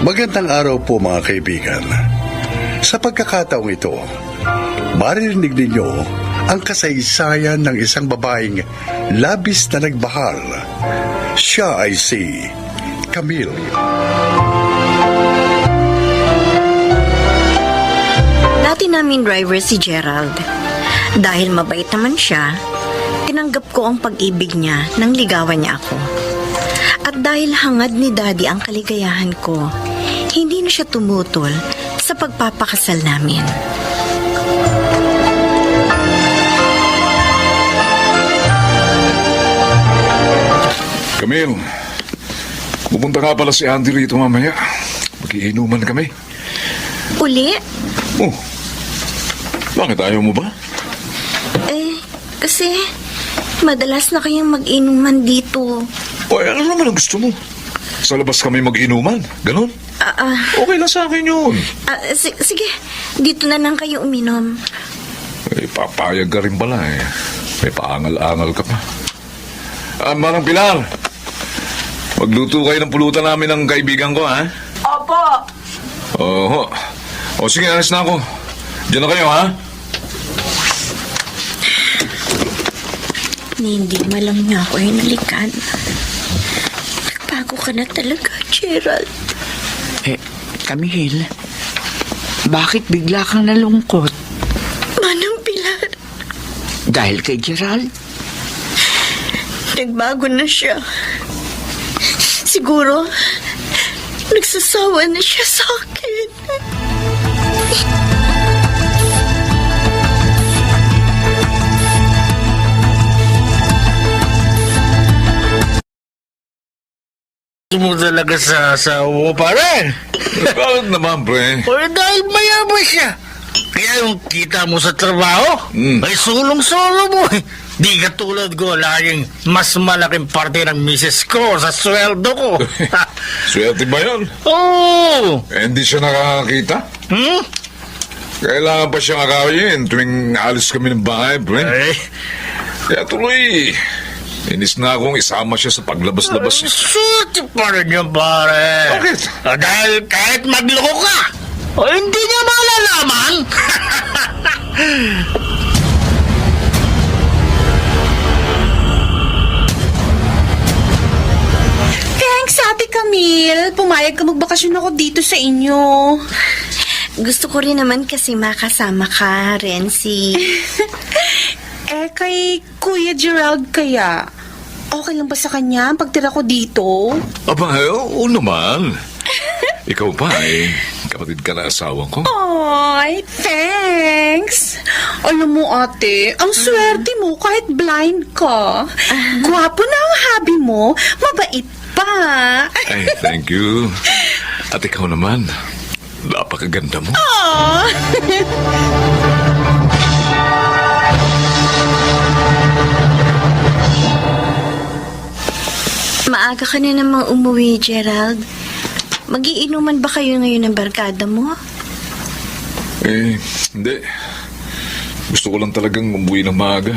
Magandang araw po mga kaibigan. Sa pagkakataong ito, maririnig ninyo ang kasaysayan ng isang babaeng labis na nagmahal. Siya ay si Camille. Dati naming driver si Gerald. Dahil mabait naman siya, tinanggap ko ang pag-ibig niya nang ligawan niya ako. At dahil hangad ni Daddy ang kaligayahan ko, hindi na siya tumutol sa pagpapakasal namin. Camille, pupunta nga pala si Andy rito mamaya. Mag-iinuman kami. Uli? Oh, bakit ayaw mo ba? Kasi madalas na kayong mag-inuman dito. O, ano naman ang gusto mo? Sa labas kami mag-inuman, ganon? Okay lang sa akin yun. Sige, dito na lang kayo uminom. Papayag ka rin pala eh. May paangal-angal ka pa. Manang Pilar, magluto kayo ng pulutan namin ng kaibigan ko, ha? Opo. Oo. O sige, alis na ako. Diyan na kayo, ha? Hindi malang niya ako hinalikan. Nagbago ka na talaga, Gerald. Camille, bakit bigla kang nalungkot? Manang Pilar, Dahil kay Gerald? nagbago na siya. Siguro, nagsasawa na siya sa akin. Mo talaga sa asawa mo, pare. Bakit naman, pre? O dahil mayaman siya. Kaya yung kita mo sa trabaho, ay sulong-sulo mo eh. Di katulad ko, laging mas malaking parte ng misis ko sa sweldo ko. Swerte ba yun? Oo! Hindi siya nakakakita? Kailangan pa siyang akawin tuwing alis kami ng bahay, pre. Ay, Kaya tuloy, inis na akong isama siya sa paglabas-labas. swerte pa rin yun, pare. Bakit? Dahil kahit magloko ka, o hindi niya malalaman. Thanks, Ate Camille. Pumayag ka magbakasyon ako dito sa inyo. Gusto ko rin naman kasi makasama ka, Renzi. Kay Kuya Gerald kaya, okay lang ba sa kanya ang pagtira ko dito? Aba, oo naman. Ikaw pa eh, kapatid ka na asawa ko. Ay, thanks. Alam mo, ate, ang swerte mo kahit blind ka. Gwapo na ang hubby mo, mabait pa. Ay, thank you. At ikaw naman, napakaganda mo. Maaga ka na namang umuwi, Gerald. Magiinuman ba kayo ngayon ng barkada mo? Hindi. Gusto ko lang talagang umuwi ng maaga.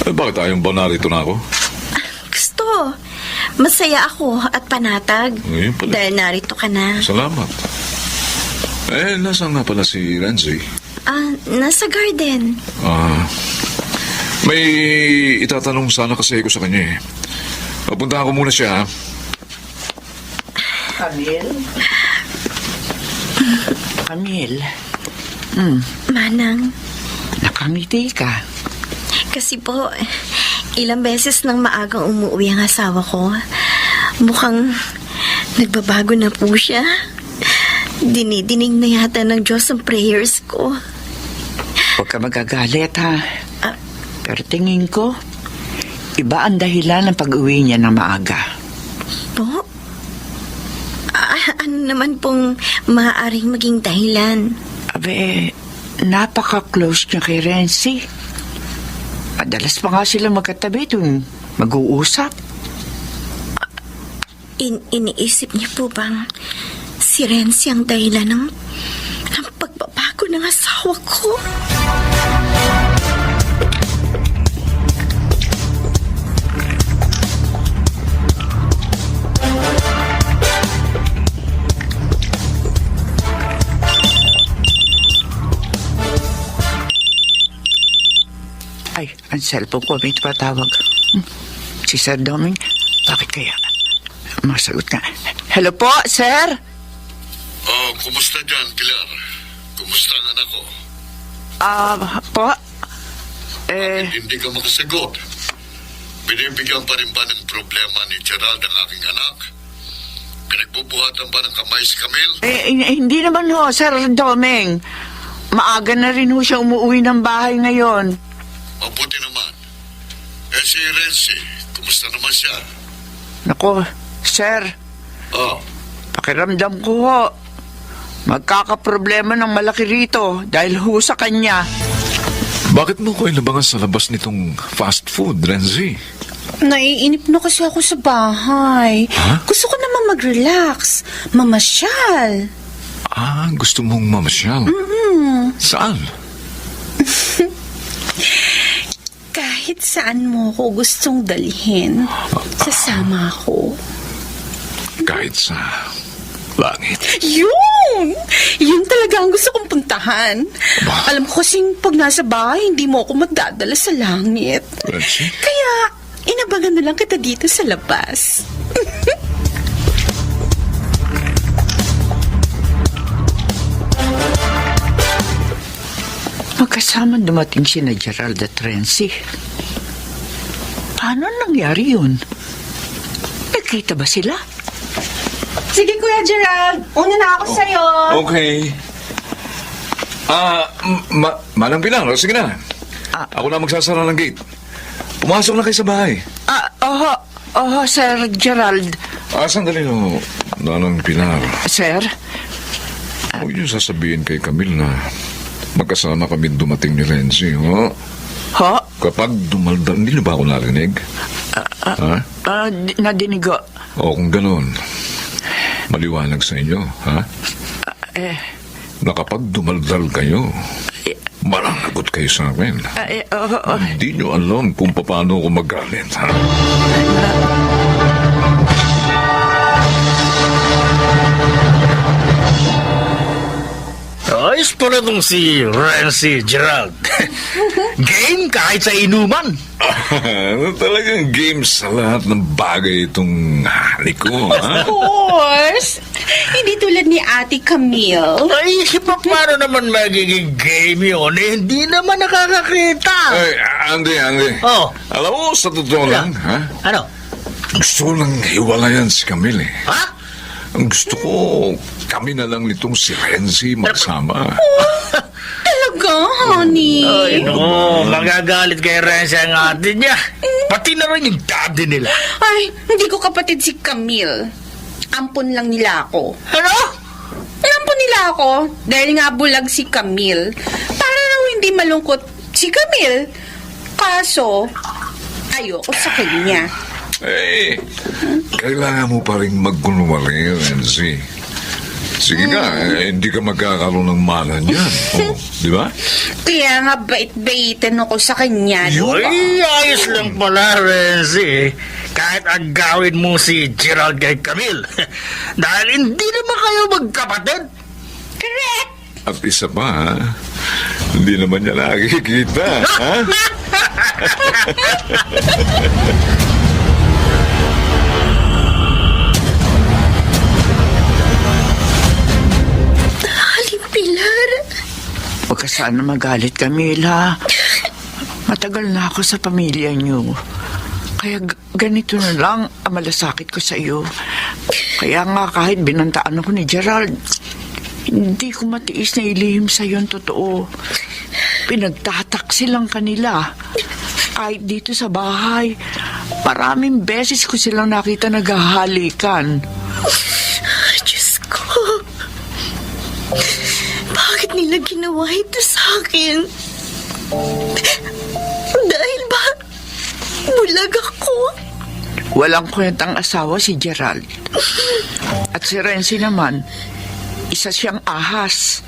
Bakit ayaw ba narito na ako? Gusto. Masaya ako at panatag. Ngayon pala. Dahil narito ka na. Salamat. Nasaan nga pala si Renzi? Nasa garden. May itatanong sana kasi ko sa kanya eh. Papuntahan ko muna siya, ha? Camille, Manang, nakangiti ka. kasi po, ilang beses nang maagang umuwi ang asawa ko. Mukhang nagbabago na po siya. Dinidinig na yata ng Diyos ang prayers ko. Huwag ka magagalit, ha? Pero tingin ko, iba ang dahilan ng pag-uwi niya ng maaga. Po? Ano naman pong maaaring maging dahilan? Abe, napaka-close niya kay Renzi. Madalas pa nga sila magkatabi tuwing mag-uusap. Iniisip niyo po bang si Renzi ang dahilan ng pagbabago ng asawa ko? Ang cellphone ko, may tumatawag. Si Sir Doming, bakit kaya? Masagot na. Hello po, sir? Oh, kumusta dyan, Pilar? Kumusta ang anak ko? Po? Hindi ka makasagot. Binibigyan pa rin ba ng problema ni Gerald ang aking anak? Pinagbubuhatan ba ng kamay si Camille? Hindi naman ho, Sir Doming. Maaga na rin ho siya umuwi ng bahay ngayon. Mabuti naman. Si Renzi, kumusta naman siya? Nako, sir, Oh, pakiramdam ko ho. Magkakaproblema ng malaki rito dahil ho sa kanya. Bakit mo ko inabangan sa labas nitong fast food, Renzi? Naiinip na kasi ako sa bahay. Ha? Gusto ko naman mag-relax. Mamasyal. Gusto mong mamasyal? Saan? Kahit saan mo ko gustong dalhin, sasama ako. Kahit sa langit. Yun! Yun talaga ang gusto kong puntahan. Ba? Alam ko kasing pag nasa bahay, hindi mo ako magdadala sa langit. Renzi? Kaya, inabangan na lang kita dito sa labas. Magkasama dumating si na Gerald at Renzi. Paano nangyari yun? Nagkita ba sila? Sige, Kuya Gerald. Una na ako sa'yo. Okay. Manang Pilar, sige na. Ako na magsasara ng gate. Pumasok na kayo sa bahay. Sir Gerald. Sandali no, Manang Pilar. Sir? Huwag niyo sasabihin kay Camille na magkasama kami dumating ni Renzi, ho? Ho? Kapag dumaldal, hindi na ba ako narinig? Ha? Nadinig ko. O kung ganun, maliwanag sa inyo, ha? Na kapag dumaldal kayo, managot kayo sa akin. Hindi nyo alam kung paano ako magalit, ha? Ayos pala itong si Renzi Gerald. Game kahit sa inuman. Talagang game sa lahat ng bagay itong halik ko, ha? Of course. Hindi tulad ni Ate Camille. Ay, paano naman magiging game yun? Hindi naman nakakakita. Ay, Andy. Oh. Alam mo, sa totoo lang, ha? Ano? Gusto ko lang hiwalayan si Camille, eh. Ha? Ang gusto ko, kami na lang nitong si Renzi magsama. Talaga, honey? Ay, no. Magagalit kay Renzi ang ate niya. Pati na rin yung daddy nila. Ay, hindi ko kapatid si Camille. Ampon lang nila ako. Ano? Ampon nila ako dahil nga bulag si Camille. Para raw hindi malungkot si Camille. Kaso, ayoko sa kanya. Eh, kailangan mo pa rin magkunwari, Renzi. Sige nga, hindi ka magkakaroon ng mana niyan. Oh, di ba? Kaya nga bait-baitan ako sa kanya. Ay, ayos lang pala, Renzi. Kahit agawin mo si Gerald kay Camille. Dahil hindi naman kayo magkapatid. Correct! At isa pa, ha? Hindi naman niya nakikita, ha? Aling Pilar. Huwag ka sana magalit, Camila. Matagal na ako sa pamilya niyo. Kaya ganito na lang ang malasakit ko sa iyo. Kaya nga kahit binantaan ako ni Gerald, hindi ko matiis na ilihim sa iyo ang totoo. Pinagtatak silang kanila. Kahit dito sa bahay, maraming beses ko silang nakita naghahalikan. Diyos ko. Bakit nila ginawa ito sa akin? Dahil ba bulag ako? Walang kwentang asawa si Gerald. At si Renzi naman, isa siyang ahas.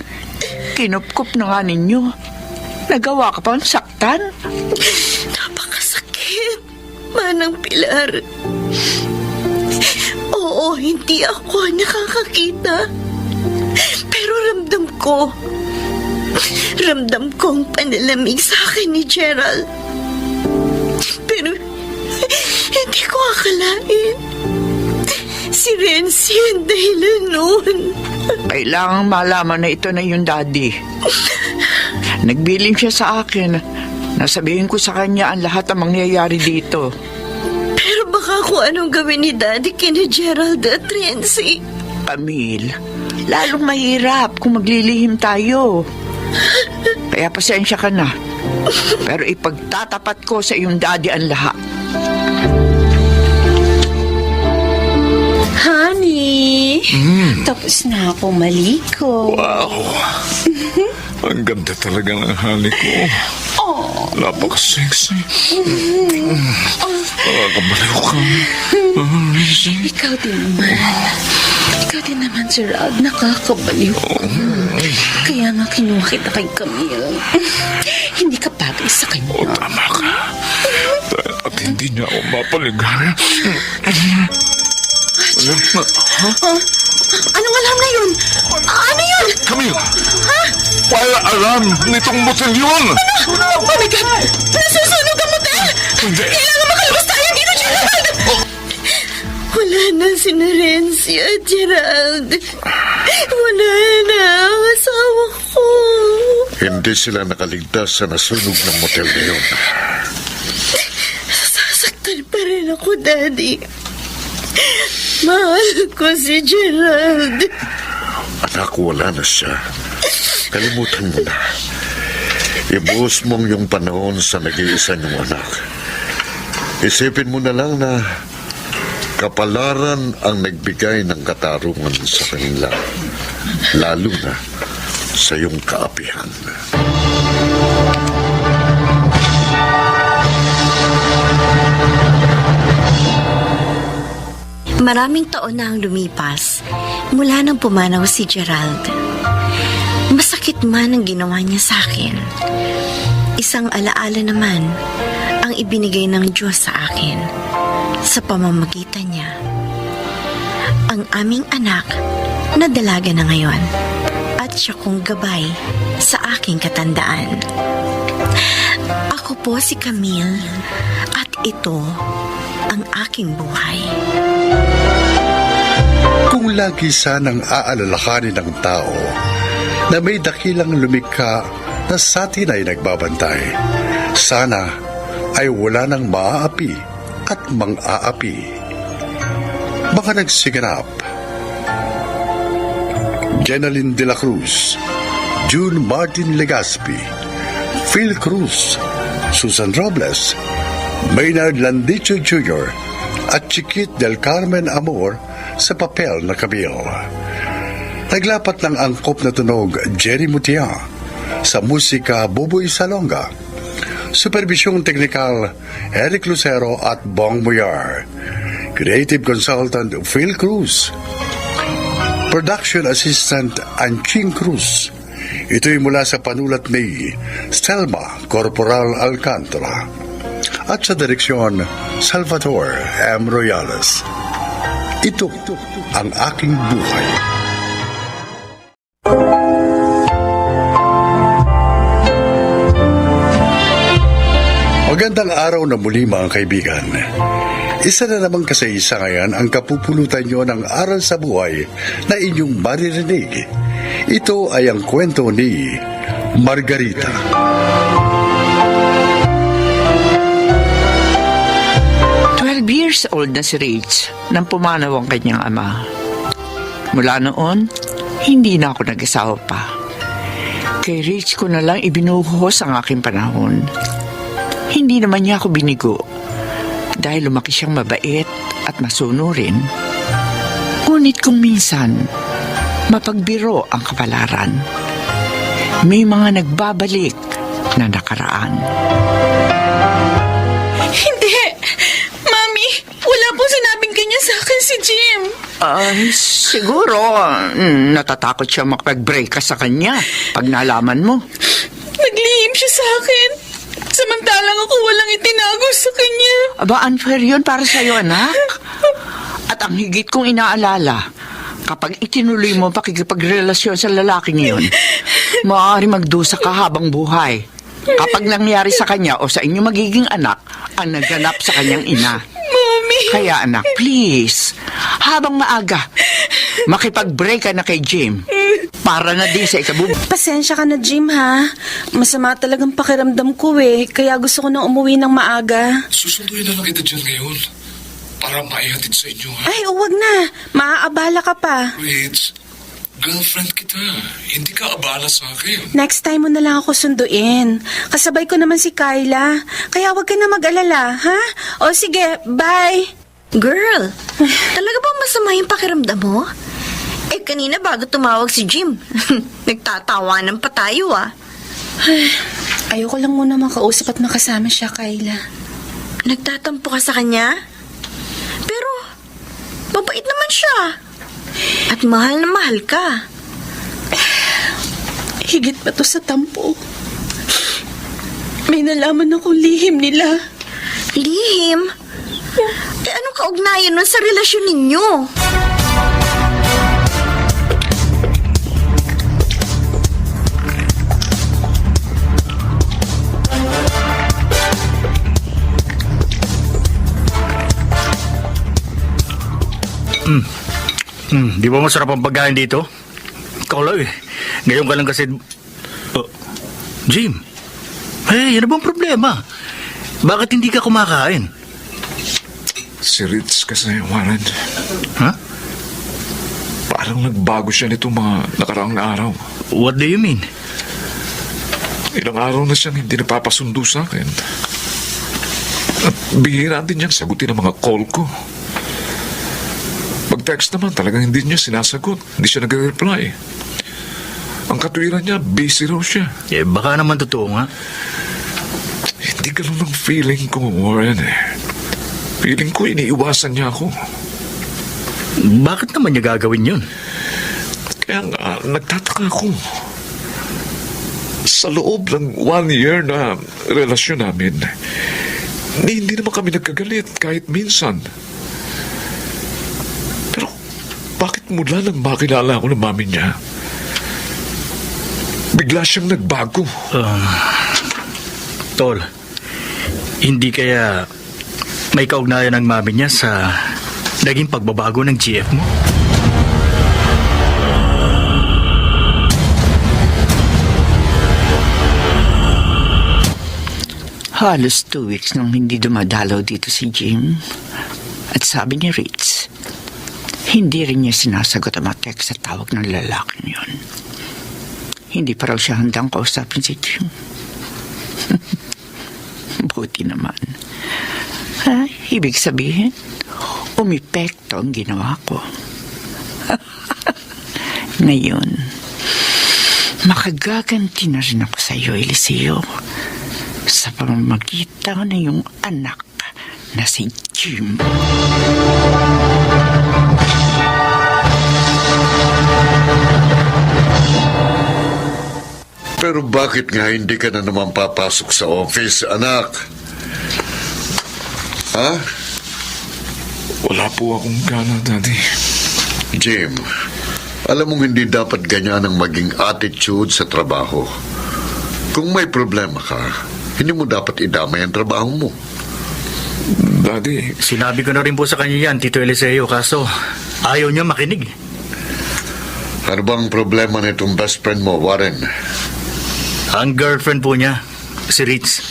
Kinupkup na nga ninyo. Nagawa ka pang saktan? Napakasakit, Manang Pilar. Oo, hindi ako nakakakita. Pero ramdam ko ang panalamig sa akin ni Gerald. akalain. Si Renzi ang dahilan noon. Kailangang malaman na ito na yung daddy. Nagbilin siya sa akin. Nasabihin ko sa kanya ang lahat ng mangyayari dito. Pero baka kung anong gawin ni Daddy kina Gerald at Renzi. Camille, lalong mahirap kung maglilihim tayo. Kaya pasensya ka na. Pero ipagtatapat ko sa iyong daddy ang lahat. Honey, tapos na ako maligo. Wow! Ang ganda talaga ng hali ko. Napaka-sexy. Nakakabaliw ka. Ikaw din naman. Ikaw din naman, Gerald. Nakakabaliw ka. Kaya nga kinuha kita kay Camille. Hindi ka bagay sa kanya. Tama ka. At hindi niya ako mapaligaya. Anong alam na yun? Ano yun? Camille! Wala alam nitong motel yun! Oh my God! Nasusunog ang motel! Hindi! Kailangan makalabas tayo dito, Gerald! Wala na si Renzi at Gerald. Wala na ang asawa ko. Hindi sila nakaligtas sa nasunog ng motel na yun. Sasaktan pa rin ako, Daddy. Mahal ko si Gerald. Anak, wala na siya. Kalimutan mo na. Ibuhos mong yung panahon sa nag-iisa niyong anak. Isipin mo na lang na kapalaran ang nagbigay ng katarungan sa kanila, lalo na sa iyong kaapihan. Maraming taon na ang lumipas mula nang pumanaw si Gerald. Masakit man ang ginawa niya sa akin. Isang alaala naman ang ibinigay ng Diyos sa akin sa pamamagitan niya. Ang aming anak na dalaga na ngayon at siya kong gabay sa aking katandaan. Ako po si Camille at ito ang aking buhay. Kung lagi sanang aalalahanin ng tao na may dakilang lumikha na sa atin ay nagbabantay, sana ay wala nang maaapi at mang-aapi. Mga nagsiganap: Jenaline de la Cruz, June Martin Legaspi, Phil Cruz, Susan Robles, Maynard Landicho Jr. at Chiquit del Carmen Amor sa papel na Camille. Naglapat ng angkop na tunog Jerry Mutia, sa musika Buboy Salonga, supervisyong teknikal Eric Lucero at Bong Muyar, creative consultant Phil Cruz, production assistant Anching Cruz. Ito'y mula sa panulat ni Stelma Corporal Alcantara at sa direksyon Salvador M. Royales. Ito ang aking buhay. Magandang araw na muli, mga kaibigan. Isa na namang kasaysayan ang kapupulutan nyo ng aral sa buhay na inyong maririnig. Ito ay ang kwento ni Margarita. Years old na si Rich nang pumanaw ang kanyang ama. Mula noon, hindi na ako nag-asawa pa. Kay Rich ko na lang ibinuhos ang aking panahon. Hindi naman niya ako binigo dahil lumaki siyang mabait at masunurin. Ngunit kung minsan, mapagbiro ang kapalaran. May mga nagbabalik na nakaraan. Hindi! Mami, wala pong sinabing kanya sa akin si Jim. Siguro, natatakot siya makapag-break ka sa kanya pag nalaman mo. Naglihim siya sa akin. Samantalang ako walang itinago sa kanya. Aba, unfair yun para sa'yo, anak. At ang higit kong inaalala, kapag itinuloy mo pakikipagrelasyon sa lalaking yun, maaari magdusa ka habang buhay. Kapag nangyari sa kanya o sa inyong magiging anak, ang naganap sa kanyang ina. Mami, Kaya anak, please, habang maaga, makipag-break ka na kay Jim. Para na din sa Pasensya ka na, Jim, ha? Masama talagang pakiramdam ko eh. Kaya gusto ko nang umuwi ng maaga. Susunduin na lang kita dyan ngayon para maihatid sa inyo, ha? Ay, huwag na. Maaabala ka pa. Wait, girlfriend kita. Hindi ka abala sa akin. Next time mo na lang ako sunduin. Kasabay ko naman si Kyla. Kaya huwag ka na mag-alala, ha? O sige, bye. Girl, talaga ba masama yung pakiramdam mo? Eh, kanina bago tumawag si Jim, nagtatawanan pa tayo ah. Ayoko lang muna makausap at makasama siya, Kyla. Nagtatampo ka sa kanya? Pero, mabait naman siya. At mahal na mahal ka. Higit pa to sa tampo. May nalaman akong lihim nila. Lihim? Eh, anong kaugnayan nun sa relasyon ninyo? Di ba masarap ang pagkain dito? Ikaw lang eh. Ngayon ka lang kasi... Oh, Jim, ano bang problema? Bakit hindi ka kumakain? Si Ritz kasi, Warren. Ha? Parang nagbago siya nitong mga nakaraang araw. What do you mean? Ilang araw na siyang hindi napapasundo sa akin. At bihira din niyang sagutin ang mga call ko. Pag-text naman talagang hindi niya sinasagot. Hindi siya nag-reply. Ang katwiran niya, busy raw siya. Eh, baka naman totoo nga. Hindi ganun ang feeling ko, Warren eh. Feeling ko iniiwasan niya ako. Bakit naman niya gagawin yun? Kaya nga, nagtataka ako. Sa loob ng 1 year na relasyon namin, hindi naman kami nagkagalit kahit minsan. Pero bakit mula nang makilala ako ng mami niya, bigla siyang nagbago? Tol, hindi kaya may kaugnayan ng mami niya sa naging pagbabago ng GF mo? Halos 2 weeks nang hindi dumadalaw dito si Jim. At sabi ni Ritz, hindi rin niya sinasagot ang mga text sa tawag ng lalaking yun. Hindi pa raw siya handang kausapin si Jim. Buti naman. Ibig sabihin, umipekto ang ginawa ko. Ngayon, makagaganti na rin ako sa iyo, Eliseo, sa pamamagitan ng iyong anak na si Jim. Pero bakit nga hindi ka na naman papasok sa office, anak? Ha? Wala po akong gana, Daddy. Jim, alam mong hindi dapat ganyan ang maging attitude sa trabaho. Kung may problema ka, hindi mo dapat idamay ang trabaho mo. Daddy, Sinabi ko na rin po sa kanya yan, Tito Eliseo, kaso ayaw niya makinig. Ano bang problema nitong best friend mo, Warren? Ang girlfriend po niya, si Ritz.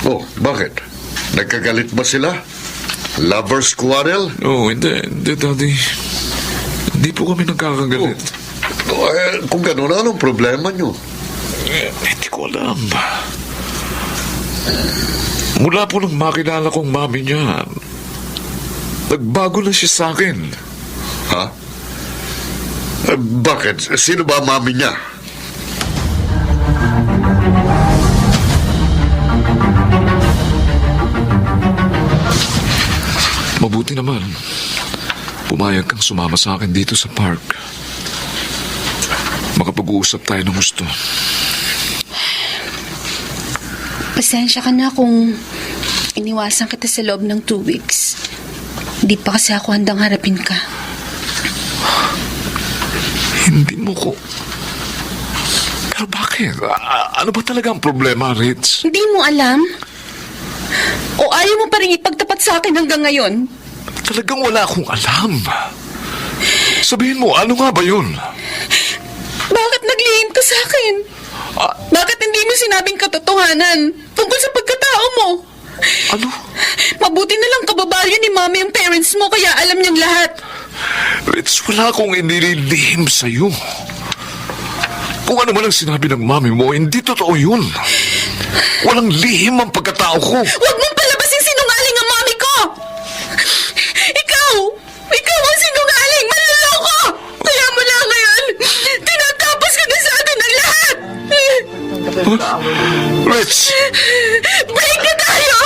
Oh, bakit? Nagkagalit ba sila? Lovers quarrel? hindi, Daddy. Hindi po kami nagkakagalit. Kung gano'n, anong problema nyo? Hindi ko alam. Mula po nang makilala kong mami niya, nagbago na siya sa akin. Ha? Bakit? Sino ba ang mami niya? Mabuti naman. Pumayag kang sumama sa akin dito sa park. Makapag-uusap tayo ng gusto. Pasensya ka na kung iniwasan kita sa loob ng 2 weeks. Di pa kasi ako handang harapin ka. Hindi mo ko... Pero bakit? Ano ba talaga ang problema, Ritz? Hindi mo alam? O ayaw mo pa rin ipagtapat sa akin hanggang ngayon? Talagang wala akong alam. Sabihin mo, ano nga ba yun? Bakit naglihim ka sa akin? Bakit hindi mo sinabing katotohanan tungkol sa pagkatao mo? Ano? Mabuti na lang kababalyo ni Mami ang parents mo kaya alam niyang lahat. Rich, wala akong inililihim sa'yo. Kung ano man ang sinabi ng mami mo, hindi totoo yun. Walang lihim ang pagkatao ko. Huwag mong palabasin sinungaling ang Mami ko! Ikaw ang sinungaling! Manloloko! Kaya mula ngayon, tinatapos ka na sa atin ang lahat! Rich! Break na tayo!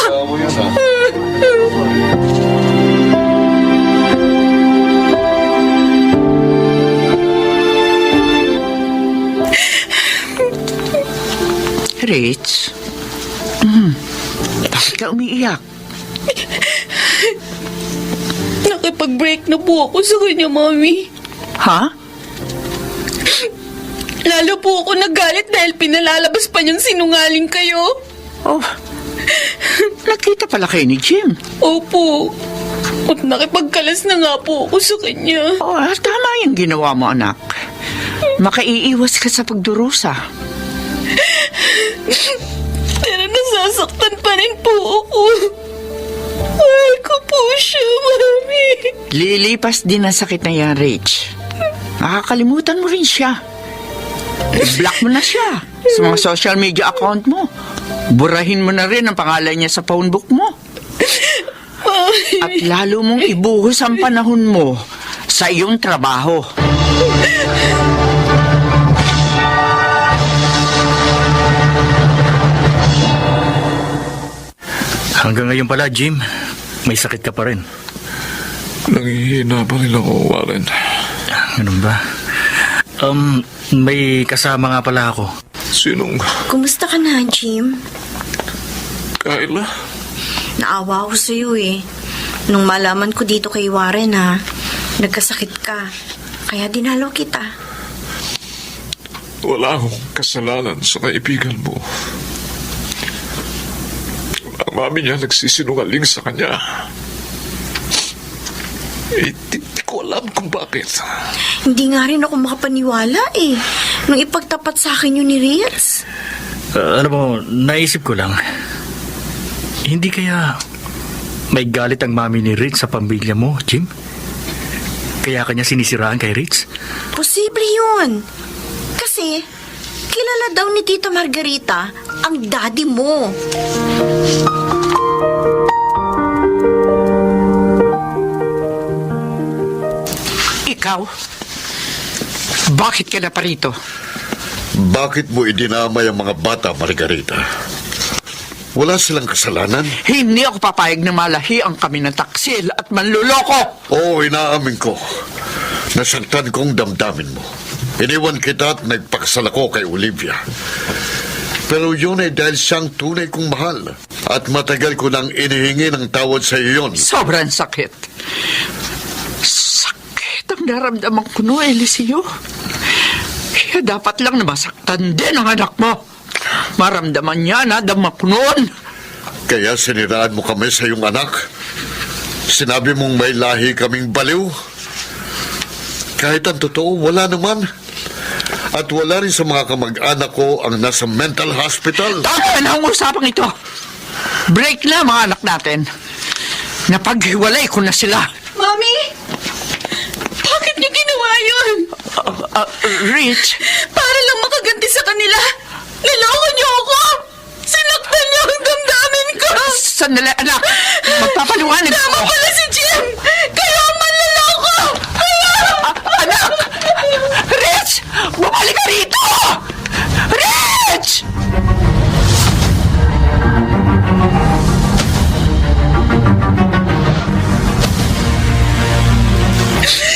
Rich? Bakit ka umiiyak? Nakipag-break na po ako sa kanya, Mami. Ha? Lalo po ako nagalit dahil pinalalabas pa niyang sinungaling kayo. Oh, nakita pala kayo ni Jim. Opo. At nakipagkalas na nga po ako sa kanya. Oh, tama yung ginawa mo, anak. Makaiiwas ka sa pagdurusa. Pero nasasaktan pa rin po ako. Mahal ko po siya, Mami. Lilipas din ang sakit na yan, Rich. Makakalimutan mo rin siya. I-block mo na siya sa mga social media account mo. Burahin mo na rin ang pangalan niya sa phone book mo. Mami. At lalo mong ibuhos ang panahon mo sa iyong trabaho. Hanggang ngayon pala, Jim, may sakit ka pa rin. Nangihina pa rin ako, Warren. Ganun ba? May kasama nga pala ako. Sinong Kumusta ka na, Jim? Kayla? Naawa ako sa'yo eh. Nung malaman ko dito kay Warren ha, nagkasakit ka. Kaya dinalaw kita. Wala akong kasalanan sa kaibigan mo. Ang mami niya nagsisinungaling sa kanya. Di ko alam kung bakit. Hindi nga rin ako makapaniwala eh. Nung ipagtapat sa akin yun ni Ritz. Alam mo, naisip ko lang. Hindi kaya may galit ang mami ni Rich sa pamilya mo, Jim? Kaya kanya sinisiraan kay Rich? Posible yun. Kasi, kilala daw ni Tita Margarita ang daddy mo. Ikaw? Bakit ka na pa rito? Bakit mo idinamay ang mga bata, Margarita? Wala silang kasalanan? Hindi ako papayag na malahi ang kami ng taksil at manluloko. Oo, inaamin ko. Nasaktan kong damdamin mo. Iniwan kita at nagpakasal ako kay Olivia. Pero yun ay dahil siyang tunay kong mahal. At matagal ko nang inihingi ng tawad sa iyo yun. Sobrang sakit. Sakit ang naramdaman ko no, Eliseo. Kaya dapat lang na masaktan din ang anak mo. Maramdaman niya na dama ko noon. Kaya siniraan mo kami sa iyong anak. Sinabi mong may lahi kaming baliw. Kahit ang totoo, wala naman. At wala rin sa mga kamag-anak ko ang nasa mental hospital. Tama na ang usapang ito. Break na mga anak natin. Napaghiwalay ko na sila. Mami! Bakit niyo ginawa yun? Rich, Para lang makaganti sa kanila. Niloko niyo ako! Sinaktan niyo ang damdamin ko! sandali anak. Magpapaliwanag Tama ko. pala si Jim! Kayo ang manloloko! Anak! Rich! Bumalik ka rito! Rich!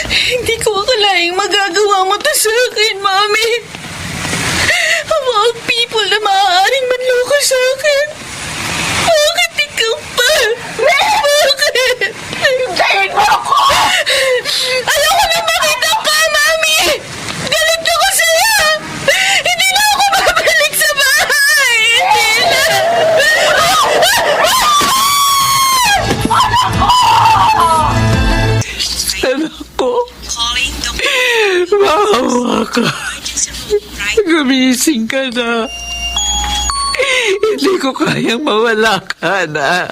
Hindi ko akalaing magagawa mo to sa akin, Mami. Ang mga people na maaaring manloko sa akin. Bakit ikaw pa? Bakit? Hintayin mo ako! Ayoko na makita pa, Mami! Galit ako sa'yo! Hindi na ako makabalik sa bahay! Hindi na! ginawa ka. Gumising ka na. Hindi ko kayang mawala ka na.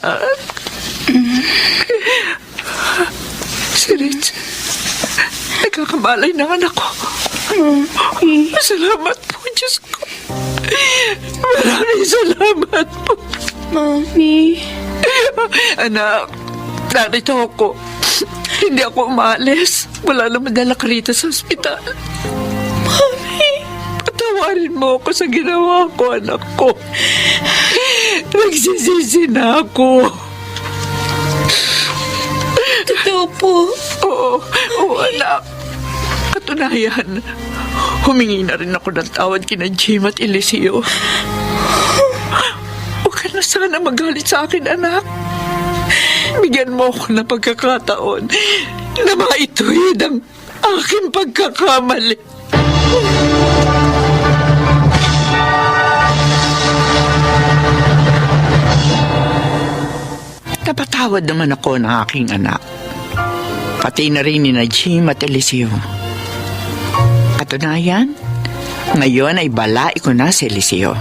Si Rich, nagkakamalay ng anak ko. Salamat po, Diyos ko. Maraming salamat po. Mami. Anak, narito ako. Hindi ako umalis. Wala naman dala ka rito sa ospital. Mami. Patawarin mo ako sa ginawa ko, anak ko. Nagsisisi na ako. Totoo po. Oo, anak. Katunayan, humingi na rin ako ng tawad kina Jim at Eliseo. Huwag ka na sana magalit sa akin, anak. Bigyan mo ako ng pagkakataon na maituwid ang aking pagkakamali. Napatawad naman ako ng aking anak. Pati na rin ni Jim at Eliseo. Katunayan, ngayon ay balai ko na si Eliseo.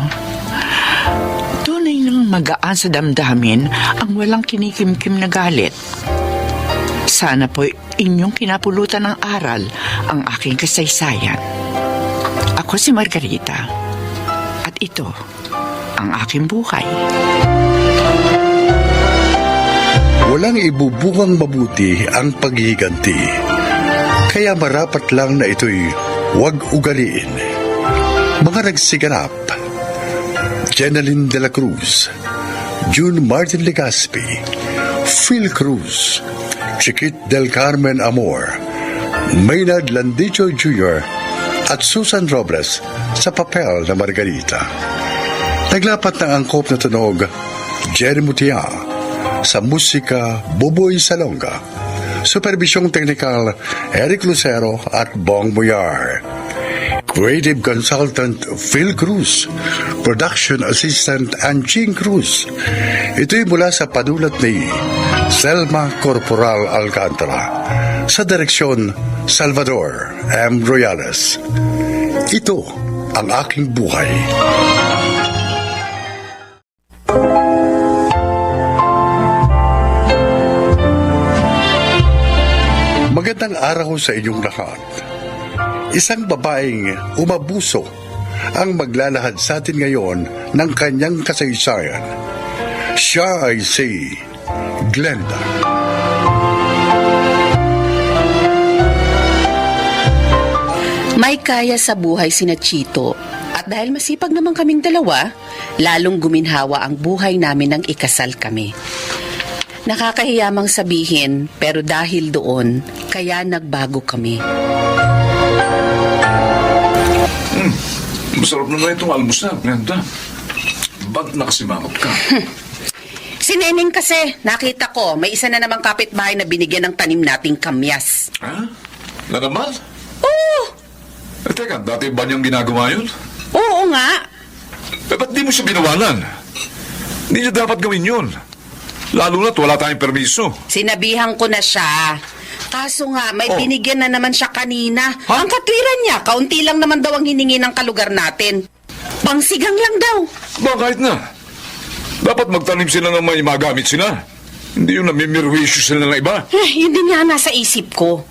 Tunay nang magaan sa damdamin ang walang kinikimkim na galit. Sana po inyong kinapulutan ng aral ang aking kasaysayan. Ako si Margarita. At ito ang aking buhay. Walang ibubungang mabuti ang paghihiganti. Kaya marapat lang na ito'y huwag ugaliin. Mga nagsiganap: Jeneline de la Cruz, June Martin Legaspi, Phil Cruz, Chiquit del Carmen Amor, Maynard Landicho Jr. at Susan Robles sa papel na Margarita. Naglapat ng angkop na tunog Jerry Mutia, sa musika Buboy Salonga, supervisyong teknikal Eric Lucero at Bong Boyar, creative consultant Phil Cruz, production assistant Anching Cruz. Ito'y mula sa panulat ni Selma Corporal Alcantara, sa direksyon Salvador M. Royales. Ito ang aking buhay. Magandang araw sa inyong lahat. Isang babaeng umabuso ang maglalahad sa atin ngayon ng kanyang kasaysayan. Siya ay si Glenda. May kaya sa buhay sina Chito. At dahil masipag naman kaming dalawa, lalong guminhawa ang buhay namin nang ikasal kami. Nakakahiyamang sabihin, pero dahil doon, kaya nagbago kami. Masarap naman itong almusal, Glenda. Ba't nakasimangot ka? Si Neneng kasi, nakita ko, may isa na namang kapitbahay na binigyan ng tanim nating kamyas. Ha? Na naman? Oo! Teka, dati ba niyang ginagawa yun? Oo nga! Ba't di mo siya binawalan? Hindi niya dapat gawin yun. Lalo na't wala tayong permiso. Sinabihan ko na siya. Kaso nga, may binigyan na naman siya kanina. Ha? Ang katwiran niya, kaunti lang naman daw ang hiningi ng kalugar natin. Pangsigang lang daw. Ba, kahit na. Dapat magtanim sila ng may magamit sila. Hindi yung namimirwisyo sila ng iba. Yun din nga nasa isip ko.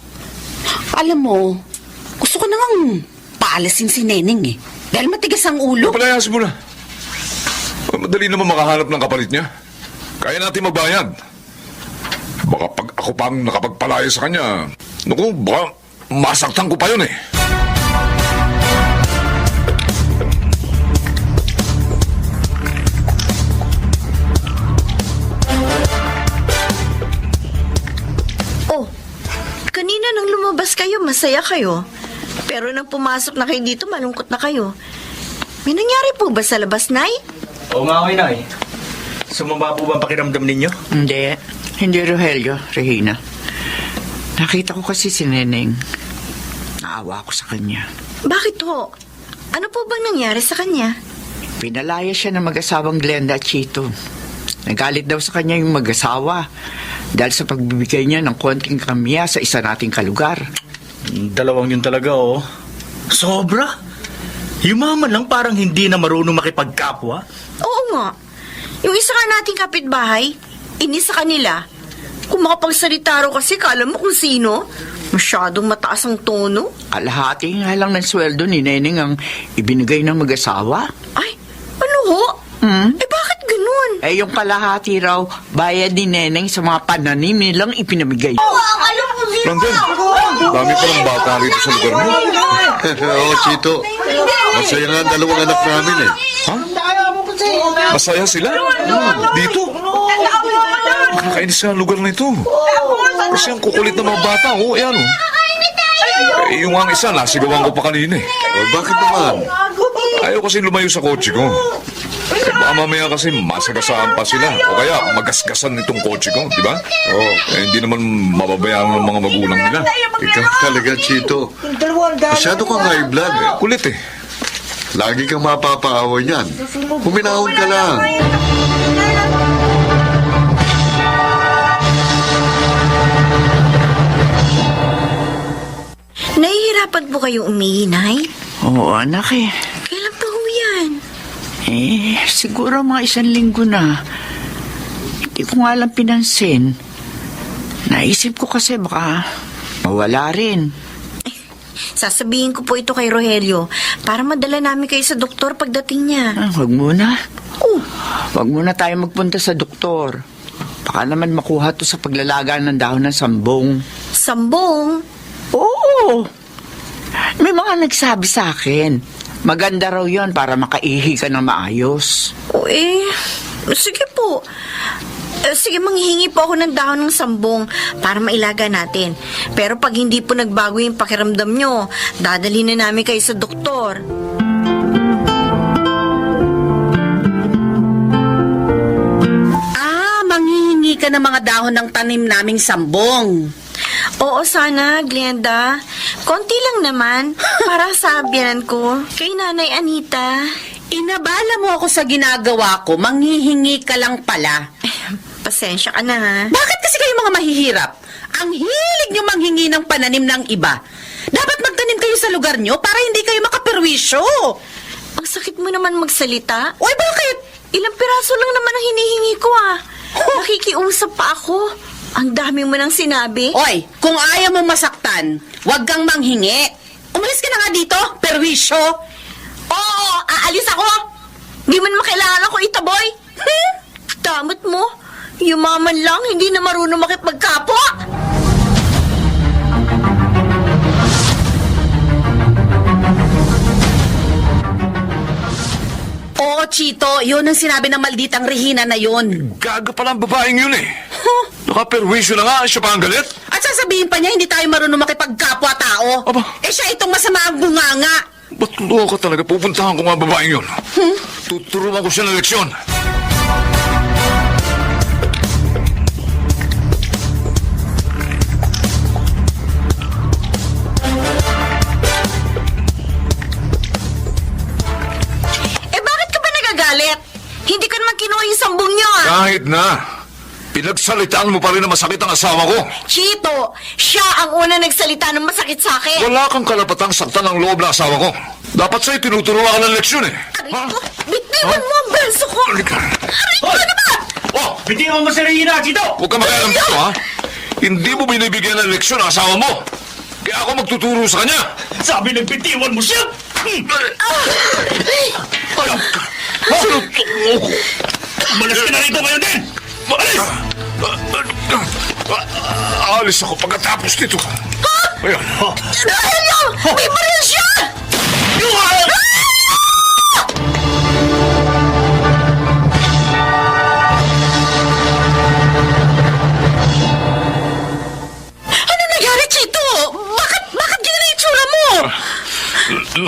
Alam mo, gusto ko na ngang paalasin si Neneng eh. Dahil matigas ang ulo. Palayasin mo na. Madali naman makahanap ng kapalit niya. Kaya natin magbayad. Baka pag ako pang nakapagpalaya sa kanya, naku, baka masaktan ko pa yun eh. Oh, kanina nang lumabas kayo, masaya kayo. Pero nang pumasok na kayo dito, malungkot na kayo. May nangyari po ba sa labas, Nay? Oo nga, Nay. Sumamba po ba ang pakiramdam ninyo? Hindi, Rogelio, Regina. Nakita ko kasi si Neneng. Naawa ako sa kanya. Bakit ho? Ano po bang nangyari sa kanya? Pinalaya siya ng mag-asawang Glenda at Chito. Nagalit daw sa kanya yung mag-asawa dahil sa pagbibigay niya ng konting kamya sa isa nating kalugar. Dalawang yun talaga, oh. Sobra? Yumaman lang parang hindi na marunong makipagkapwa. Oo nga. Yung isa nga nating kapitbahay, inis sa kanila. Kung makapagsalita raw kasi, kala mo kung sino. Masyadong mataas ang tono. Kalahati nga lang ng sweldo ni Neneng ang ibinigay ng mag-asawa. Ay, ano ho? Eh bakit ganun? Eh, yung kalahati raw, bayad ni Neneng sa mga pananim nilang ipinamigay. Brandon, dami pa ng bata rito sa lugar mo. Oo, Chito. Masaya nga ang dalawang anak namin eh. Ha? Masaya sila? Dito? Nakakainis sa lugar na ito. Kasi ang kukulit ng mga bata, oh, ayan, oh. Eh, yung ang isa, nasigawan ko pa kanina eh. Bakit naman? Ayaw kasi lumayo sa kotse ko. Eh, baka mamaya kasi masagasaan pa sila. O kaya magasgasan nitong kotse ko, di ba? Oo. Eh, hindi naman mababayaan ng mga magulang nila. Ikaw talaga, Chito. Masyado kang high blood eh. Kulit eh. Lagi kang mapapaaway niyan. Huminahon ka lang. Nahihirapan po kayo umihi, Nay? Oo, anak eh. Kailan pa ho yan? Eh, siguro mga 1 linggo na. Hindi ko nga lang pinansin. Naisip ko kasi baka mawala rin. Sasabihin ko po ito kay Rogelio para madala namin kayo sa doktor pagdating niya. Wag muna. Oh, Wag muna tayo magpunta sa doktor. Baka naman makuha to sa paglalaga ng dahon ng sambong. sambong. Oo. May mga nagsabi sa akin. Maganda raw yon para makaihi ka ng maayos. O sige po. Sige, manghihingi po ako ng dahon ng sambong para mailaga natin. Pero pag hindi po nagbago yung pakiramdam nyo, dadalhin na namin kayo sa doktor. Manghihingi ka ng mga dahon ng tanim naming sambong. Oo, sana, Glenda. Konti lang naman para sa biyanan ko kay Nanay Anita. Inabala mo ako sa ginagawa ko, manghihingi ka lang pala. Pasensya ka na, ha? Bakit kasi kayo mga mahihirap? Ang hilig nyo manghingi ng pananim ng iba. Dapat magtanim kayo sa lugar nyo para hindi kayo makaperwisyo. Ang sakit mo naman magsalita. Oy, bakit? Ilang piraso lang naman ang hinihingi ko, ah. Nakikiusap pa ako. Ang dami mo nang sinabi. Oy, kung ayaw mo masaktan, huwag kang manghingi. Umalis ka na nga dito, perwisyo. Oo, aalis ako. Di man makailangan ako itaboy. Damot mo. Yumaman lang, hindi na marunong makipagkapwa. Oo, Chito, yun ang sinabi ng malditang Regina na yun. Gaga pala ang babaeng yun eh. Nakaperwisyo na nga, siya pa ang galit. At sasabihin pa niya, hindi tayo marunong makipagkapwa-tao. Aba. Eh siya itong masama ang bunganga. Ba't loko ka talaga? Pupuntahan ko nga ang babaeng yun. Tuturuan ko siya ng leksyon. Bakit ka ba nagagalit? Hindi ko naman kinuha yung sambong nyo, ah. Kahit na. Pinagsalitaan mo pa rin na masakit ang asawa ko. Chito, siya ang una nagsalita ng masakit sa akin. Wala kang karapatang saktan ang loob ng asawa ko. Dapat sa'yo tinuturuan ka ng leksyon eh. Aray ko, bitiwan mo ang braso ko. Halika. Hoy! Oh, bitiwan mo si Regina, Chito! Huwag ka makialam dito, ha? Hindi mo binibigyan ng leksyon ang asawa mo. Kaya ako magtuturo sa kanya. Sabi ng bitiwan mo siya! Umalis ka na rito ngayon din! Alis! Alis ako pagkatapos nito. Ayan. Rogelio, may baril siya! Ano nangyari, Chito? Bakit ganyan ang itsura mo?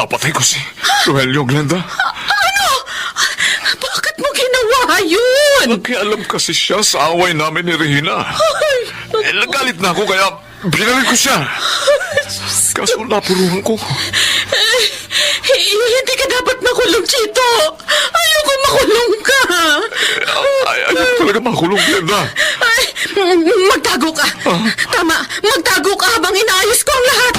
Napatay ko si Rogelio, Glenda. Ano? Bakit mo ginawa yun? Nagkialam kasi siya sa away namin ni Regina. Nagalit na ako kaya binaril ko siya. Kaso napuruhan ko. Hindi ka dapat makulong, Chito. Ayoko makulong ka. Ayaw talaga makulong, Glenda. Ay, magtago ka. Tama, magtago ka habang inaayos ko ang lahat.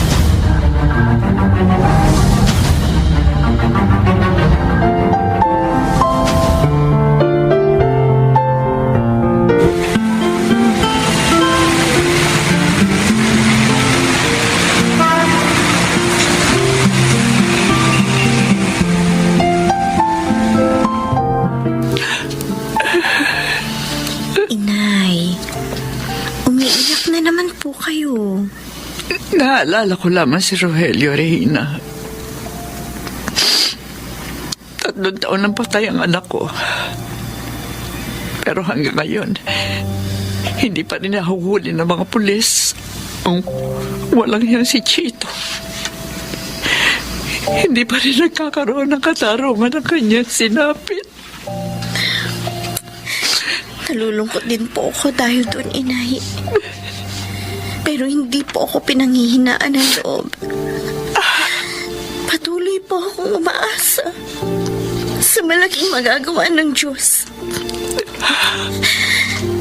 Umiiyak na naman po kayo. Naalala ko lamang si Rogelio, Regina. 3 taon nang patay ang anak ko. Pero hanggang ngayon, hindi pa rin nahuhuli ng mga pulis ang walang yan si Chito. Hindi pa rin nagkakaroon ng katarungan ng kanyang sinapit. Nalulungkot din po ako dahil doon, Inay. Pero hindi po ako pinanghihinaan ng loob. Patuloy po akong umaasa sa malaking magagawa ng Diyos.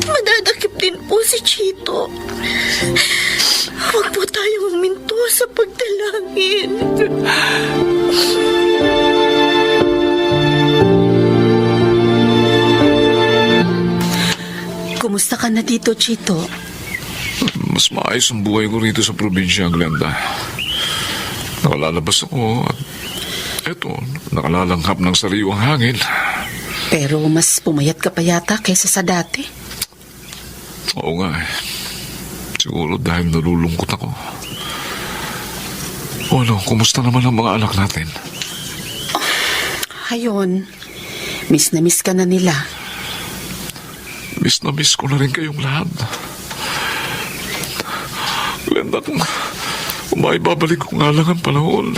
Madadakip din po si Chito. Huwag po tayong huminto sa pagdalangin. Kumusta ka na dito, Chito? Mas maayos ang buhay ko rito sa probinsya, Glenda. Nakalalabas ako at eto, nakalalanghap ng sariwang hangin. Pero mas pumayat ka pa yata kaysa sa dati. Oo nga eh. Siguro dahil nalulungkot ako. O ano, kumusta naman ang mga anak natin? Hayon, miss na miss ka na nila. Miss na miss ko na rin kayong lahat. Glenda, kung maibabalik ko nga lang ang panahon,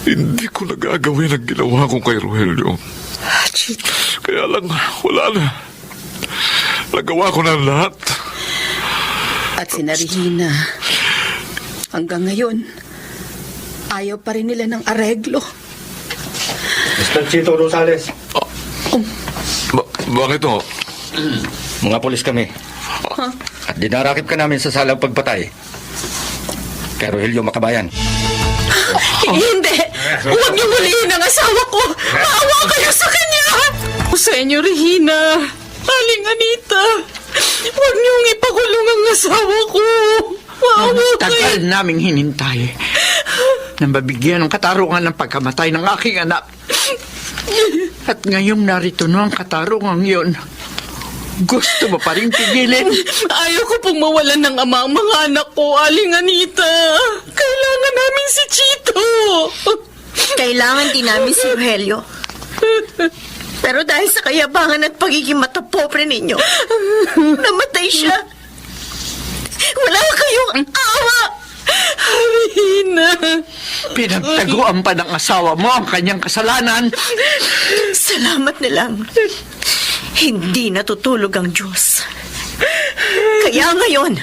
hindi ko nagagawin ang ginawa ko kay Rogelio. Chito. Kaya lang, wala na. Nagawa ko na ang lahat. At si Regina, hanggang ngayon, ayaw pa rin nila ng areglo. Mr. Chito Rosales. Bakit ho? Mga pulis kami. At dinarakip ka namin sa salang pagpatay kay Rogelio Makabayan. Hindi! Huwag niyo hulihin ang asawa ko! Maawa kayo sa kanya! O sa inyo, Regina! Aling Anita! Huwag niyong ipakulong ang asawa ko! Maawa Tagal naming hinintay nang mabigyan ng katarungan ng pagkamatay ng aking anak. At ngayong narito na ang katarungan yun, gusto mo pa rin pigilin? Ayaw ko pong mawalan ng ama ang mga anak ko, Aling Anita! Kailangan namin si Chito! Kailangan din namin si Rogelio. Pero dahil sa kayabangan at pagiging matapobre ninyo, namatay siya. Wala kayong awa! Regina! Pinagtaguan pa ng asawa mo ang kanyang kasalanan. Salamat na lang. Hindi natutulog ang Diyos. Kaya ngayon,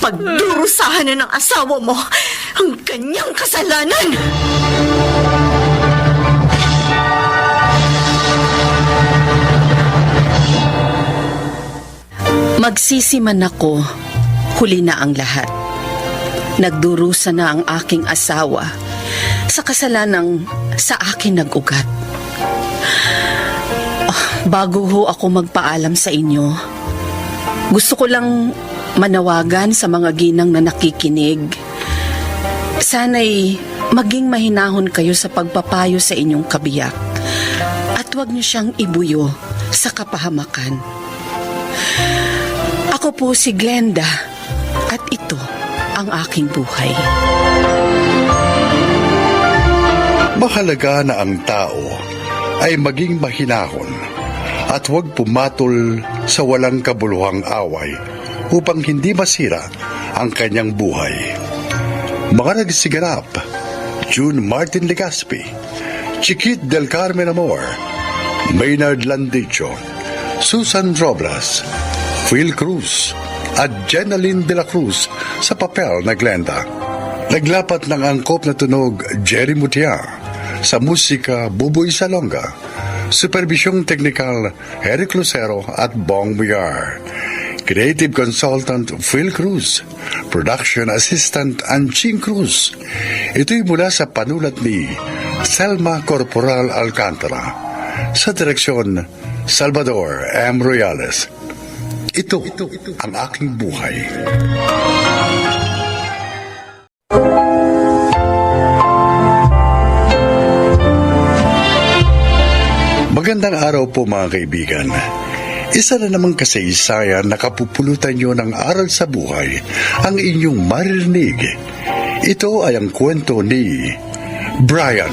pagdurusahan na ng asawa mo ang kanyang kasalanan. Magsisi man ako, huli na ang lahat. Nagdurusa na ang aking asawa sa kasalanang sa akin nag-ugat. Bago ho ako magpaalam sa inyo, gusto ko lang manawagan sa mga ginang na nakikinig. Sana'y maging mahinahon kayo sa pagpapayo sa inyong kabiyak at huwag niyo siyang ibuyo sa kapahamakan. Ako po si Glenda at ito ang aking buhay. Mahalaga na ang tao ay maging mahinahon at huwag pumatol sa walang kabuluhang away upang hindi masira ang kanyang buhay. Mga nagsiganap, June Martin Legaspi, Chiquit del Carmen Amor, Maynard Landicho, Susan Robles, Phil Cruz at Jenaline de la Cruz sa papel na Glenda. Naglapat ng angkop na tunog Jerry Mutia, sa musika Buboy Salonga, supervisyong teknikal Eric Lucero at Bong Muyar, creative consultant Phil Cruz, production assistant Anching Cruz. Ito'y mula sa panulat ni Selma Corporal Alcantara, sa direksyon Salvador M. Royales. Ito ang aking buhay. Magandang araw po mga kaibigan. Isa na namang kasaysayan na kapupulutan nyo ng aral sa buhay ang inyong maririnig. Ito ay ang kwento ni Brian.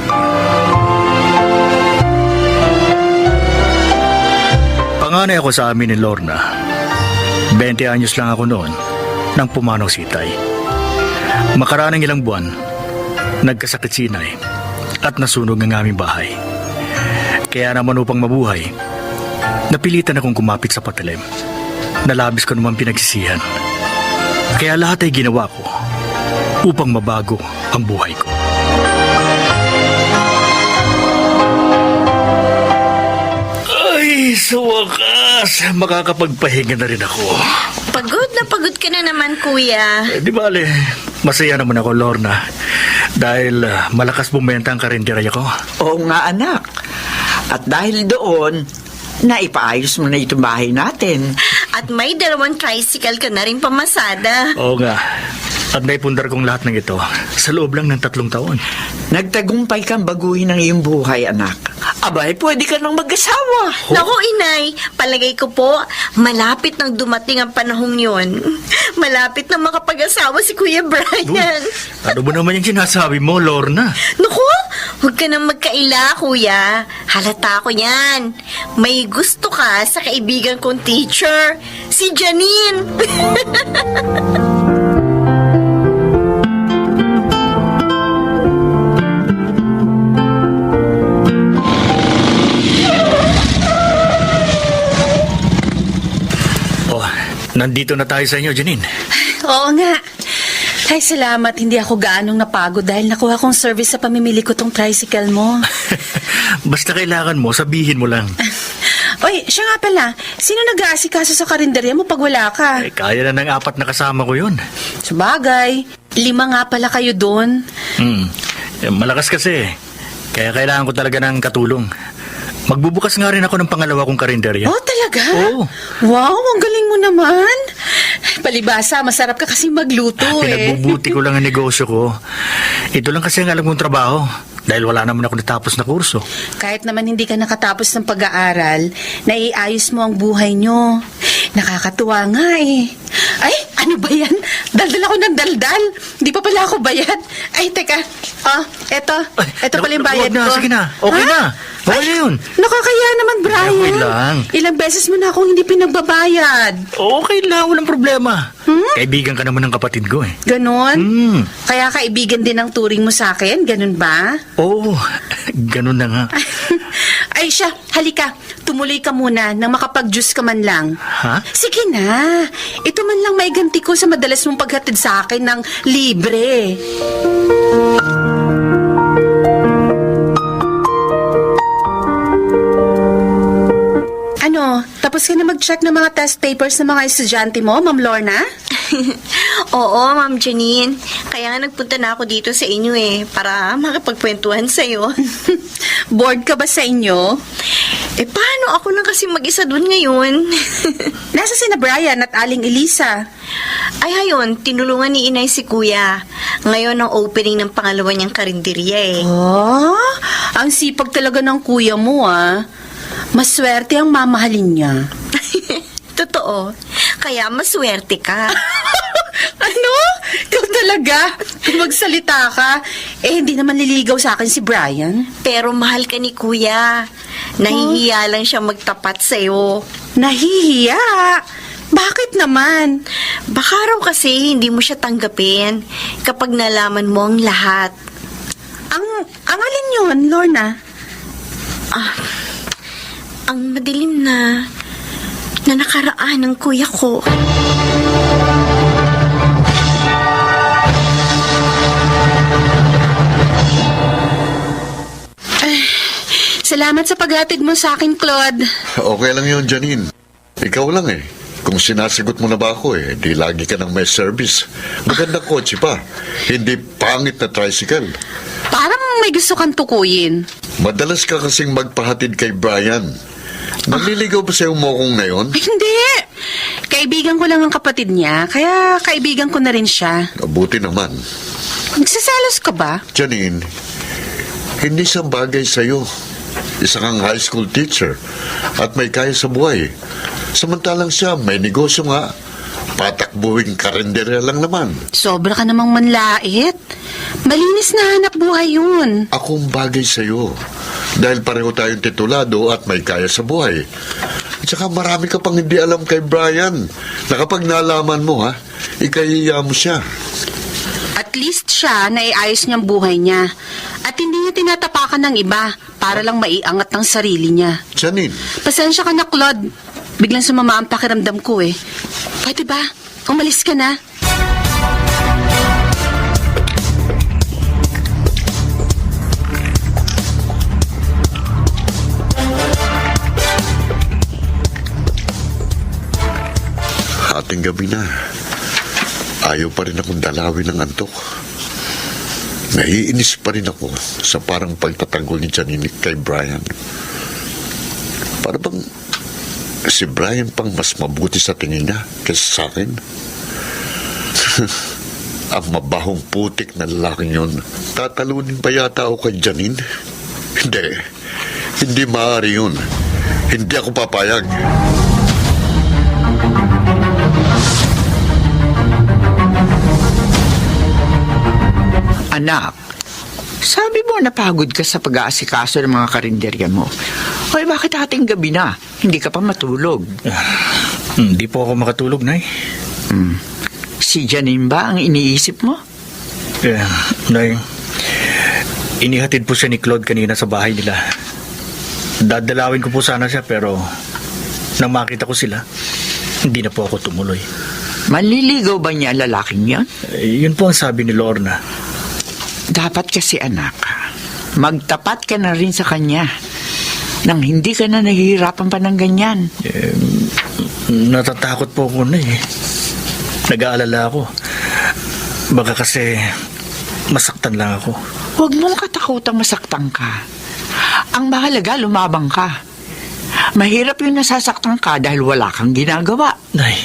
Panganay ako sa amin ni Lorna. 20 anyos lang ako noon nang pumanaw si Itay. Makaraan ng ilang buwan, nagkasakit si Inay at nasunog ang aming bahay. Kaya naman upang mabuhay, napilitan akong kumapit sa patalim. Nalabis ko naman pinagsisihan. Kaya lahat ay ginawa ko upang mabago ang buhay ko. Ay, sa wakas, makakapagpahinga na rin ako. Pagod ka na naman, kuya. Di bale, masaya naman ako, Lorna. Dahil malakas bumenta ang karinderya ko. Oo nga, anak. At dahil doon, naipaayos mo na itong bahay natin. At may 2 tricycle ka na rin pamasada. Oo nga. At naipundar kong lahat ng ito sa loob lang ng 3 taon. Nagtagumpay kang baguhin ang iyong buhay, anak. Abay, pwede ka nang mag-asawa. Naku, inay, palagay ko po, malapit nang dumating ang panahong yon. Malapit na makapag-asawa si Kuya Brian. Ano ba naman yung sinasabi mo, Lorna? Naku, huwag ka nang magkaila, kuya. Halata ko yan. May gusto ka sa kaibigan kong teacher, si Janine. Oh, nandito na tayo sa inyo, Janine. Oo nga. Ay, salamat. Hindi ako gaanong napagod dahil nakuha kong service sa pamimili ko tong tricycle mo. Basta kailangan mo, sabihin mo lang. Oy, siya nga pala. Sino nag-aasikaso sa karinderya mo pag wala ka? Eh, kaya na ng 4 na kasama ko yun. Sabagay. 5 nga pala kayo doon. Malakas kasi. Kaya kailangan ko talaga ng katulong. Magbubukas nga rin ako ng pangalawa kong karinderya. Oh, talaga? Oo. Wow, ang galing mo naman. Palibasa, masarap ka kasi magluto Pinagbubuti ko lang ang negosyo ko. Ito lang kasi ang alam kong trabaho. Dahil wala naman ako natapos na kurso. Kahit naman hindi ka nakatapos ng pag-aaral, naiayos mo ang buhay nyo. Nakakatuwa nga eh. Ay, ano ba yan? Daldal ako ng daldal. Hindi pa pala ako bayad. Ay, teka. Oh, eto. Eto pala yung bayad Huwag na, ko. sige na. Okay Ha? na. Okay na yun. Nakakaya naman, Brian. Okay lang. Ilang beses mo na akong hindi pinagbabayad. Okay lang, walang problema. Kaibigan ka naman ng kapatid ko eh. Ganon? Hmm. Kaya kaibigan din ang turing mo sa akin? Ganon ba? Oo, ganun na nga. Ay siya, halika. Tumuloy ka muna nang makapag-juice ka man lang. Ha? Sige na. Ito man lang may ganti ko sa madalas mong paghatid sa akin ng libre. Ano, tapos ka na mag-check ng mga test papers ng mga estudyante mo, Ma'am Lorna? Oo, Ma'am Janine. Kaya nga nagpunta na ako dito sa inyo para makapagkwentuhan sa'yo. Bored ka ba sa inyo? Paano ako lang kasi mag-isa doon ngayon? Nasa sina Brian at Aling Elisa. Ay, hayon, tinulungan ni Inay si Kuya. Ngayon ang opening ng pangalawa niyang karinderya Oh, ang sipag talaga ng kuya mo Maswerte ang mamahalin niya. Totoo. Kaya maswerte ka. Ano? Ikaw talaga? Magsalita ka. Hindi naman liligaw sa akin si Brian. Pero mahal ka ni Kuya. Nahihiya lang siya magtapat sa'yo. Nahihiya? Bakit naman? Baka raw kasi hindi mo siya tanggapin kapag nalaman mo ang lahat. Ang alin yun, Lorna? Ang madilim na nakaraan ng kuya ko. Salamat sa paghatid mo sa akin, Claude. Okay lang yun, Janine. Ikaw lang eh. Kung sinasagot mo na ba ako di lagi ka ng may service. Magandang kotse pa. Hindi pangit na tricycle. Parang may gusto kang tukuyin. Madalas ka kasing magpahatid kay Brian. Naliligaw ba sa'yo mokong na yun? Hindi. Kaibigan ko lang ang kapatid niya, kaya kaibigan ko na rin siya. Mabuti naman. Nagsasalos ka ba? Janine, hindi siya bagay sa'yo. Isa kang high school teacher at may kaya sa buhay. Samantalang siya, may negosyo nga. Patakbuhin karinderya lang naman. Sobra ka namang manlait. Malinis na hanap buhay yun. Akong bagay sa'yo. Dahil pareho tayong titulado at may kaya sa buhay. At saka marami ka pang hindi alam kay Brian. Na kapag nalaman mo, ikahiya mo siya. At least siya, naiayos niyang buhay niya. At hindi niya tinatapakan ng iba para lang maiangat ng sarili niya. Janine, Pasensya ka na, Claude. Biglang sumama ang pakiramdam ko eh. Pwede ba? Umalis ka na. ating gabi na. Ayaw pa rin akong dalawin ng antok. Naiinis pa rin ako sa parang pagtatanggol ni Janine kay Brian. Para bang si Brian pang mas mabuti sa tingin niya kaysa sa akin? Ang mabahong putik na lalaking yun, tatalunin pa yata ako kay Janine? Hindi maaari yun. Hindi ako papayag. Anak, sabi mo napagod ka sa pag-aasikaso ng mga karinderya mo. Hoy, bakit ating gabi na? Hindi ka pa matulog. Hindi po ako makatulog, Nay. Si Janine ba ang iniisip mo? Nay, inihatid po siya ni Claude kanina sa bahay nila. Dadalawin ko po sana siya pero nang makita ko sila, hindi na po ako tumuloy. Manliligaw ba niya ang lalaking yan? Yun po ang sabi ni Lorna. Dapat kasi anak, magtapat ka na rin sa kanya nang hindi ka na nahihirapan pa ng ganyan. Natatakot po ako na eh. Nag-aalala ako. Baka kasi masaktan lang ako. Huwag mong katakutang masaktan ka. Ang mahalaga, lumabang ka. Mahirap yung nasasaktan ka dahil wala kang ginagawa. Nay,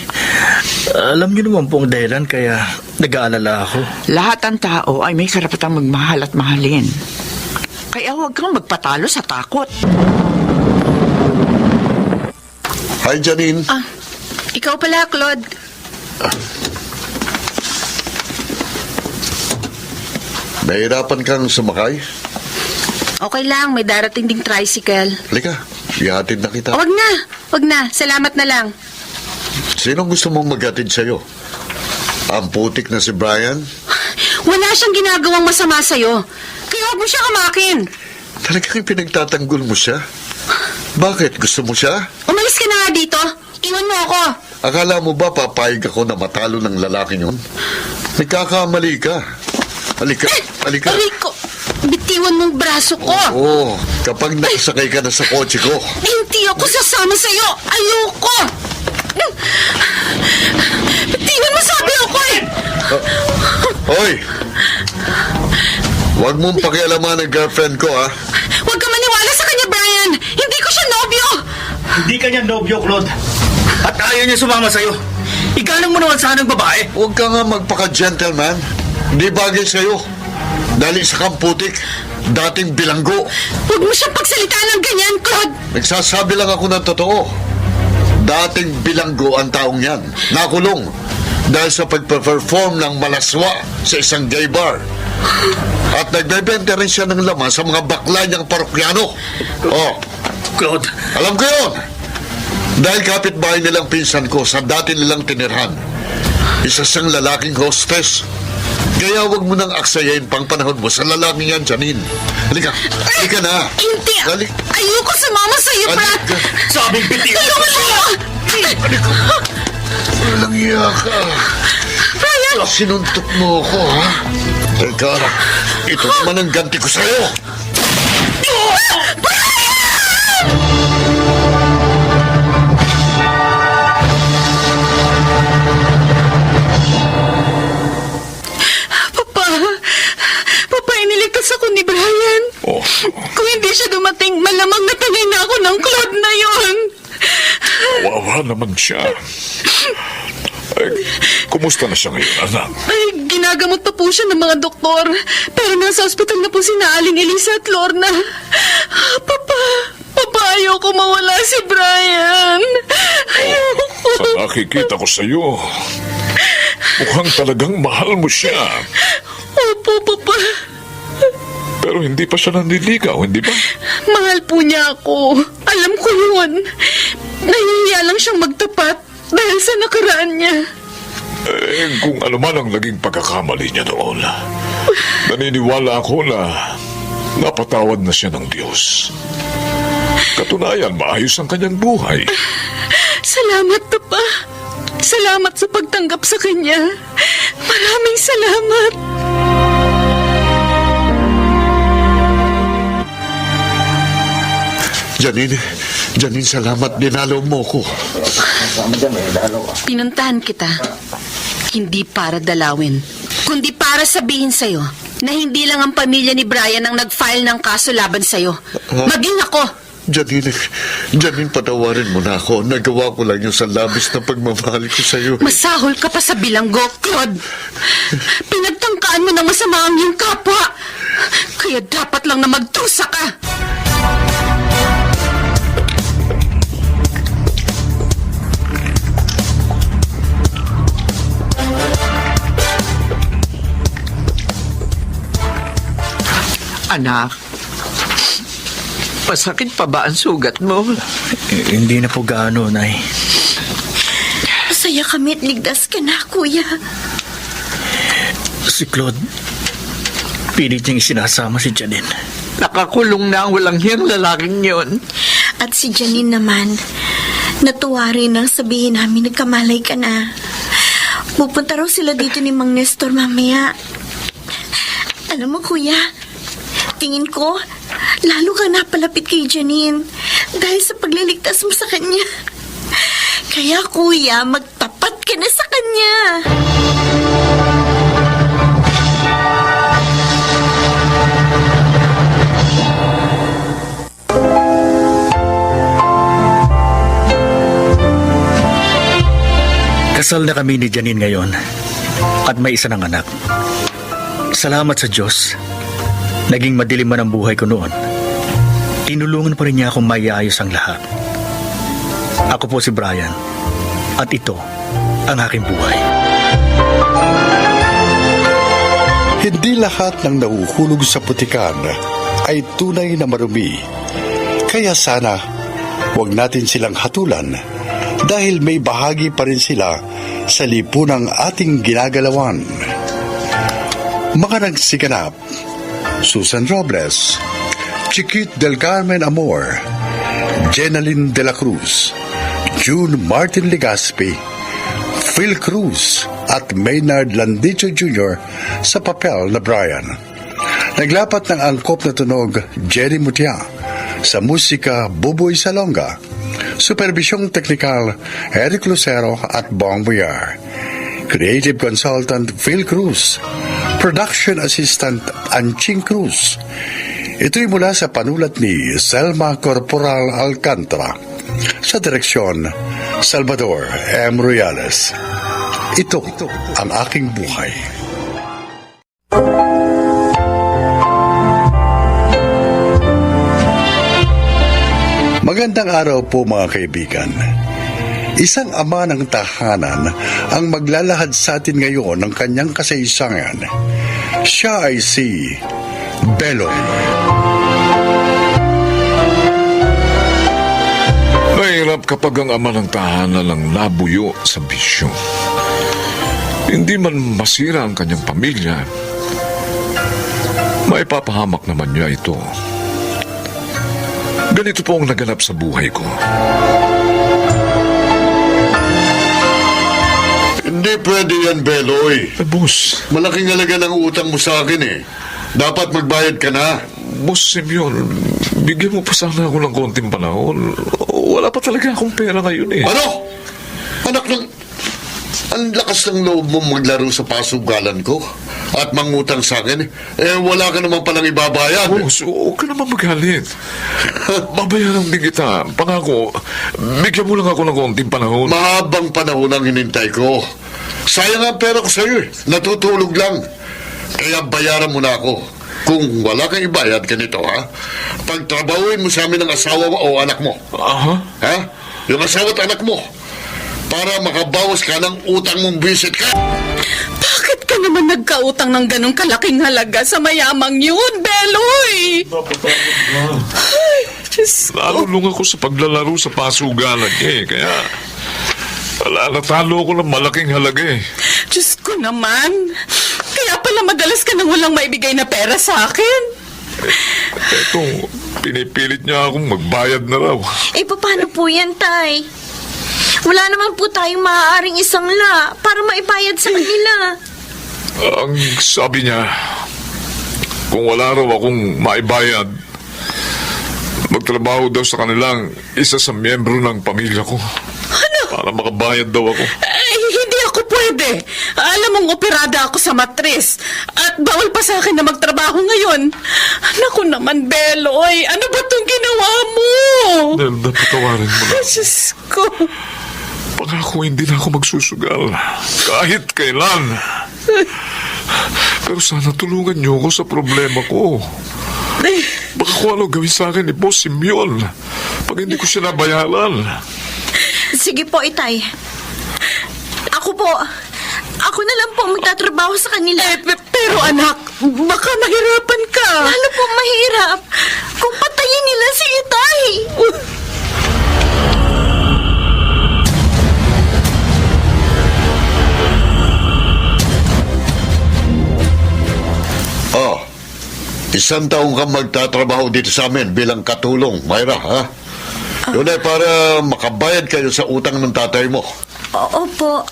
alam niyo naman po ang dahilan kaya nag-aalala ako. Lahat ng tao ay may karapatang magmahal at mahalin. Kaya huwag kang magpatalo sa takot. Hi, Janine. Ikaw pala, Claude. Nahirapan kang sumakay? Okay lang, may darating ding tricycle. Halika, ihatid na kita. Wag na. Salamat na lang. Sino gusto mong maghatid sa'yo? Ang putik na si Brian? Wala siyang ginagawang masama sa'yo. Kaya huwag mo siya kamakin. Talagang pinagtatanggol mo siya? Bakit? Gusto mo siya? Umalis ka na nga dito. Iwan mo ako. Akala mo ba papayag ako na matalo ng lalaking yun? Nagkakamali ka. Halika. Aray ko. Bitiwan mong braso ko. Oo, kapag nakasakay ka na sa kotse ko. Hindi ako sasama sa'yo. Ayoko. Bitiwan mo sabi ako eh. Hoy! Huwag mong pakialaman ang girlfriend ko, ha? Huwag ka maniwala sa kanya, Brian. Hindi ko siya nobyo. Hindi ka niya nobyo, Claude. At ayaw niya sumama sa'yo. Igalang mo naman sana ang babae. Huwag ka nga magpaka-gentleman. Hindi bagay sa'yo. Dahil isa kang putik, dating bilanggo. Huwag mo siyang pagsalitaan ng ganyan, Claude. Nagsasabi lang ako ng totoo. Dating bilanggo ang taong yan. Nakulong. Dahil sa pagpe-perform ng malaswa sa isang gay bar. At nagbebenta rin siya ng laman sa mga bakla niyang parokyano. Oh, Claude. alam ko yun. Dahil kapitbahay nilang pinsan ko sa dati nilang tinirhan. Isa siyang lalaking hostess. Kaya huwag mo nang aksayain pang panahon mo sa lalaking yan, Janine. Halika na. Hindi. Ayoko sumama sa'yo, Brad. Halika. Sabing bitiw. Tulungan mo. Halika. Walang iya ka. Brian. Sinuntok mo ako, ha? Teka, ito naman ang ganti ko sa'yo. Papa, iniligtas ako ni Brian. Oh, Kung hindi siya dumating, malamang natangay na ako ng Claude na yon. wawa naman siya. Ay, kumusta na siya ngayon, anak? Ay, ginagamot pa po siya ng mga doktor. Pero nasa ospital na po si Aling Elisa at Lorna. Papa, ayoko mawala si Brian. Sa nakikita ko sa'yo, mukhang talagang mahal mo siya. Opo, Papa. Pero hindi pa siya nanliligaw, hindi ba? Mahal po niya ako. Alam ko yun. Nahihiya lang siyang magtapat dahil sa nakaraan niya. Kung ano man ang naging pagkakamali niya noon, naniniwala ako na napatawad na siya ng Diyos. Katunayan, maayos ang kanyang buhay. Salamat, Papa. Salamat sa pagtanggap sa kanya. Maraming salamat. Janine, salamat. Dinalaw mo ko. Pinuntahan kita. Hindi para dalawin, kundi para sabihin sa'yo na hindi lang ang pamilya ni Brian ang nag-file ng kaso laban sa'yo. Maging ako. Janine, patawarin mo na ako. Nagawa ko lang yung sa labis na pagmamahal ko sa'yo. Masahol ka pa sa bilanggo, Claude. Pinagtangkaan mo ng masama ang iyong kapwa. Kaya dapat lang na magtusa ka. Anak, masakit pa ba ang sugat mo? Hindi na po gaano, Nay. Masaya kami at ligtas ka na, Kuya. Si Claude, pilit niyang isinasama si Janine. Nakakulong na ang walang hiyang lalaking yon. At si Janine naman, natuwa rin nang sabihin namin nagkamalay ka na. Pupunta raw sila dito ni Mang Nestor mamaya. Alam mo, Kuya, tingin ko, lalo ka napalapit kay Janine dahil sa pagliligtas mo sa kanya. Kaya, Kuya, magtapat ka na sa kanya. Kasal na kami ni Janine ngayon at may isa ng anak. Salamat sa Diyos. Naging madilim man ang buhay ko noon. Tinulungan pa rin niya akong maiayos ang lahat. Ako po si Brian at ito ang aking buhay. Hindi lahat ng nahuhulog sa putikan ay tunay na marumi. Kaya sana, huwag natin silang hatulan dahil may bahagi pa rin sila sa lipunang ating ginagalawan. Mga nagsiganap: Susan Robles, Chiquit del Carmen Amor, Jenaline de la Cruz, June Martin Legaspi, Phil Cruz at Maynard Landicho Jr. sa papel na Brian. Naglapat ng angkop na tunog Jerry Mutia, sa musika Buboy Salonga, supervisyong teknikal Eric Lucero at Bong Boyar, creative consultant Phil Cruz, production assistant Anching Cruz. Ito'y mula sa panulat ni Selma Corporal Alcantara, sa direksyon Salvador M. Royales. Ito ang aking buhay. Magandang araw po mga kaibigan. Isang ama ng tahanan ang maglalahad sa atin ngayon ng kanyang kasaysayan. Siya ay si Beloy. Mahirap kapag ang ama ng tahanan ang nabuyo sa bisyo. Hindi man masira ang kanyang pamilya, maipapahamak naman niya ito. Ganito po ang naganap sa buhay ko. Hindi pwede yan, Beloy. Boss, Malaking halaga ng utang mo sa akin eh. Dapat magbayad ka na. Boss Simeon, bigyan mo pa sana ako ng konting panahon. Wala pa talaga akong pera ngayon eh. Ano? Anak ng... Ang lakas ng loob mo maglaro sa pasugalan ko at mangutang sa akin, wala ka naman palang ibabayad. Boss, huwag ka naman magalit. Babayaran din kita. Pangako, bigyan mo lang ako ng konting panahon. Mahabang panahon ang hinintay ko. Sayang ang pera ko sa'yo eh. Natutulog lang. Kaya bayaran mo na ako. Kung wala kang ibayad, ganito ha. Pagtrabahuin mo sa amin ng asawa mo o anak mo. Aha? Ha? Yung asawa at anak mo. para makabawas ka ng utang mong visit ka. Bakit ka naman nagkautang ng ganong kalaking halaga sa mayamang yun, Beloy? Ay, Diyos ko. Nalulung ako sa paglalaro sa pasugalan niya eh. Kaya natalo ko ng malaking halaga eh. Diyos ko naman. Kaya pala madalas ka nang walang maibigay na pera sa akin. Eto, pinipilit niya akong magbayad na raw. Paano po yan, Tay? Wala naman po tayong maaaring isangla para maibayad sa kanila. Ang sabi niya, kung wala raw akong maibayad, magtrabaho daw sa kanilang isa sa miyembro ng pamilya ko. Ano? Para makabayad daw ako. Hindi ako pwede. Alam mong operada ako sa matris. At bawal pa sa akin na magtrabaho ngayon. Naku naman, Beloy. Ano ba itong ginawa mo? Nelda, patawarin mo na. Diyos ko. Pangako hindi na ako magsusugal. Kahit kailan. Pero sana tulungan niyo ako sa problema ko. Baka kung ano gawin sa akin ni Boss Simeon pag hindi ko siya nabayaran. Sige po, Itay. Ako na lang po magtatrabaho sa kanila. Pero anak, baka mahirapan ka. Lalo po mahirap kung patayin nila si Itay. Oh, isang taong kang magtatrabaho dito sa amin bilang katulong, Myra, ha? Yun ay para makabayad kayo sa utang ng tatay mo. Opo,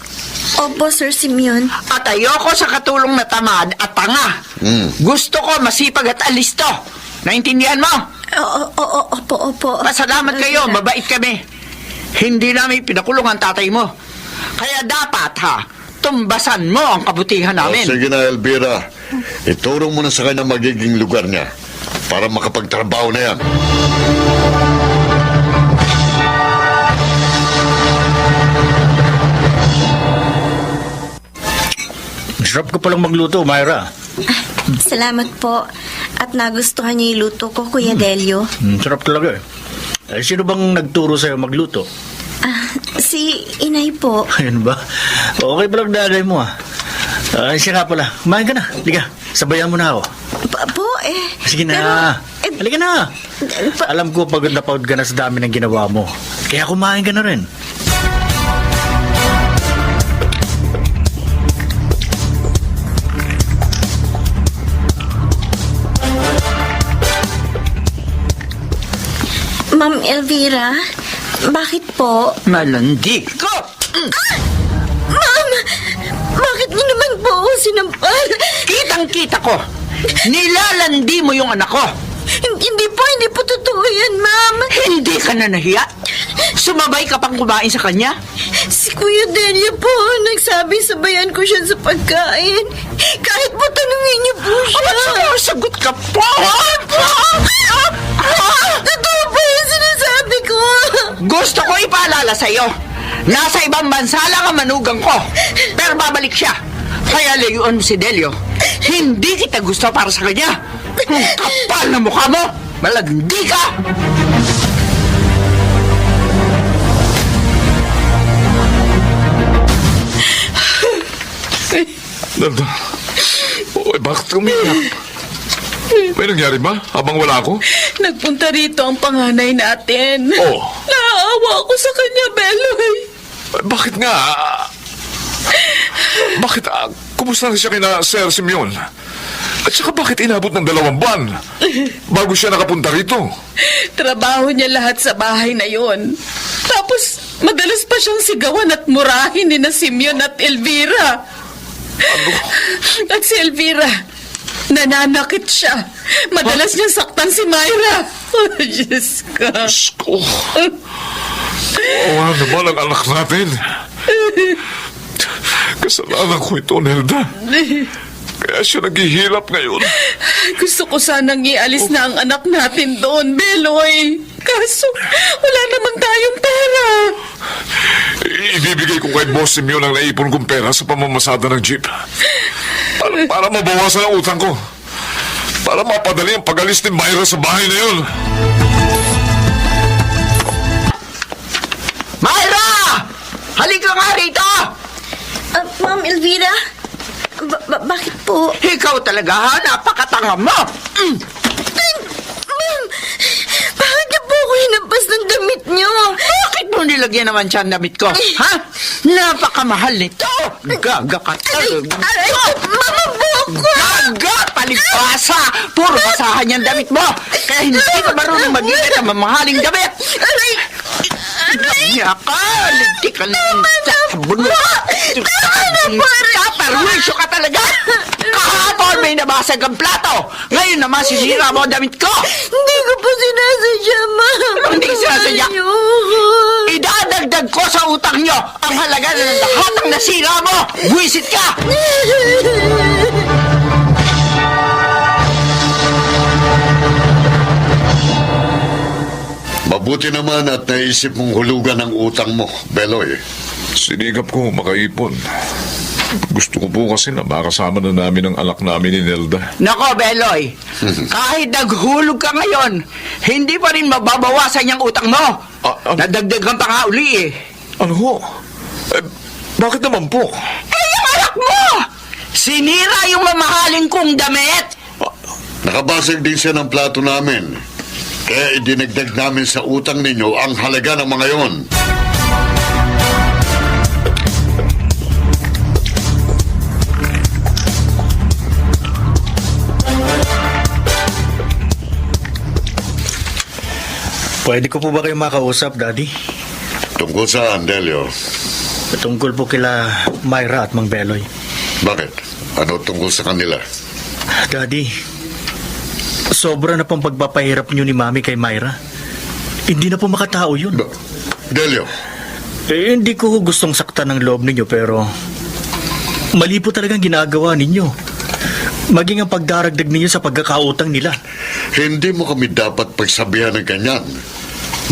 Sir Simeon. At ayoko sa katulong na tamad at tanga. Gusto ko masipag at alisto. Naintindihan mo? Opo. Masalamat kayo, mabait kami. Hindi namin pinakulong ang tatay mo. Kaya dapat, tumbasan mo ang kabutihan namin. Sige na, Elvira. Ituro mo na sa kanya magiging lugar niya para makapagtrabaho na yan. Sarap ko palang magluto, Myra. Salamat po. At nagustuhan niyo yung luto ko, Kuya Delio. Sarap talaga eh. Sino bang nagturo sa'yo magluto? Si Inay po. Ayun ba? Okay palang nanay mo siya nga pala. Kumain ka na. Liga, sabayan mo na ako. Sige na. Halika na. Alam ko pagod na pagod ka na sa dami ng ginawa mo. Kaya kumain ka na rin. Ma'am Elvira, bakit po? Malandi ko! Ma'am! Bakit niyo naman po ako sinampal? Kitang-kita ko! Nilalandi mo yung anak ko! Hindi po totoo yan, ma'am. Hindi ka na nahiya? Sumabay ka pang kumain sa kanya? Si Kuya Delia po, nagsabi sabayan ko siya sa pagkain. Kahit po tanungin niyo po siya. Sagot ka po! Totoo po yung sinasabi ko. Gusto ko ipaalala sa'yo. Nasa ibang bansa lang ang manugang ko. Pero babalik siya. Kaya layuan mo si Delio. Hindi kita gusto para sa kanya. Ang kapal na mukha mo. Malagndi ka. Nelda, bakit umiyak? May nangyari ba habang wala ako? Nagpunta rito ang panganay natin. Oh. Naawa ako sa kanya, Beloy. Bakit nga? Bakit? Kumusta na siya kina Sir Simeon? At saka bakit inabot ng 2 buwan bago siya nakapunta rito? Trabaho niya lahat sa bahay na yon. Tapos, madalas pa siyang sigawan at murahin ni na Simeon at Elvira. At si Elvira, nananakit siya. Madalas niya saktan si Myra. Oh, Diyos ka. Diyos ko. Awa naman ang anak natin. Kasalanan ko ito, Nelda. Kaya siya naghihirap ngayon. Gusto ko sanang ialis na ang anak natin doon, Beloy. Kaso, wala naman tayong pera. Ibibigay ko kay Boss Simeon ang naipon kong pera sa pamamasada ng jeep. Para mabawasan ang utang ko. Para mapadali ang pag-alis ni Myra sa bahay na yun. Myra! Halika ka nga rito! Ma'am Elvira? Bakit po? Ikaw talaga ha, napakatanga mo! Ma'am, bakit niyo po ako hinampas ng damit niyo? Bakit mo nilagyan naman siya ang damit ko? Ha? Napakamahal nito! Gaga ka talaga! Mama Boko! Gaga! Palibasa! Puro basahan yung damit mo! Kaya hindi ka marunong mag-ingat ang mamahaling damit! Aray! Kaya ka! Linti ka lang sa sabon mo! Perwisyo ka talaga! Kahapon may nabasag ang plato! Ngayon naman sinira mo ang damit ko! Hindi ko po sinasadya, ma'am. Hindi sinasadya? Ayoko. Idadagdag ko sa utang nyo ang halaga ng lahat ng nasira mo! Buwisit ka! Mabuti naman at naisip mong hulugan ang utang mo, Beloy. Sinigap ko makaipon. Gusto ko po kasi na makasama na namin ang anak namin ni Nelda. Nako, Beloy, kahit naghulog ka ngayon, hindi pa rin mababawasan yung utang mo. Nadagdagan pa nga uli eh. Ano ho? Bakit naman po? Yung anak mo! Sinira yung mamahaling kong damit! Nakabasag din siya ng plato namin. Kaya idinagdag namin sa utang ninyo ang halaga ng mga yon. Pwede ko po ba kayo makausap, Daddy? Tungkol saan, Delio? Tungkol po kila Myra at Mang Beloy. Bakit? Ano tungkol sa kanila? Daddy, sobra na pong pagpapahirap niyo ni Mami kay Myra. Hindi na po makatao yun. Delio, Hindi ko gustong saktan ng loob ninyo pero mali po talagang ginagawa ninyo. Maging ang pagdaragdag ninyo sa pagkakautang nila. hindi mo kami dapat pagsabihan ng ganyan.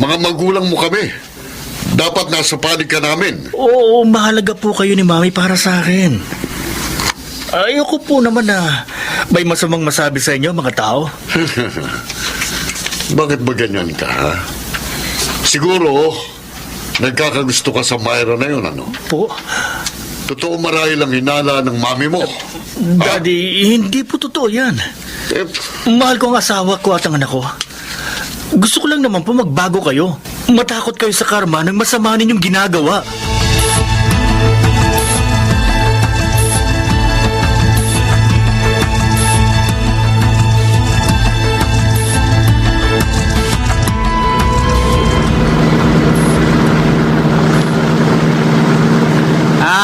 Mga magulang mo kami. Dapat nasa panig ka namin. Oo, mahalaga po kayo ni Mami para sa akin. Ayoko po naman na may masamang masabi sa inyo mga tao. Bakit ba ganyan ka, ha? Siguro, nagkakagusto ka sa Myra na yun, ano? Po, Totoo marahil ang hinala ng mami mo. Daddy, hindi po totoo yan. Eh, Mahal ko ang asawa ko at ang anak ko. Gusto ko lang naman po magbago kayo. Matakot kayo sa karma ng masama ninyong ginagawa.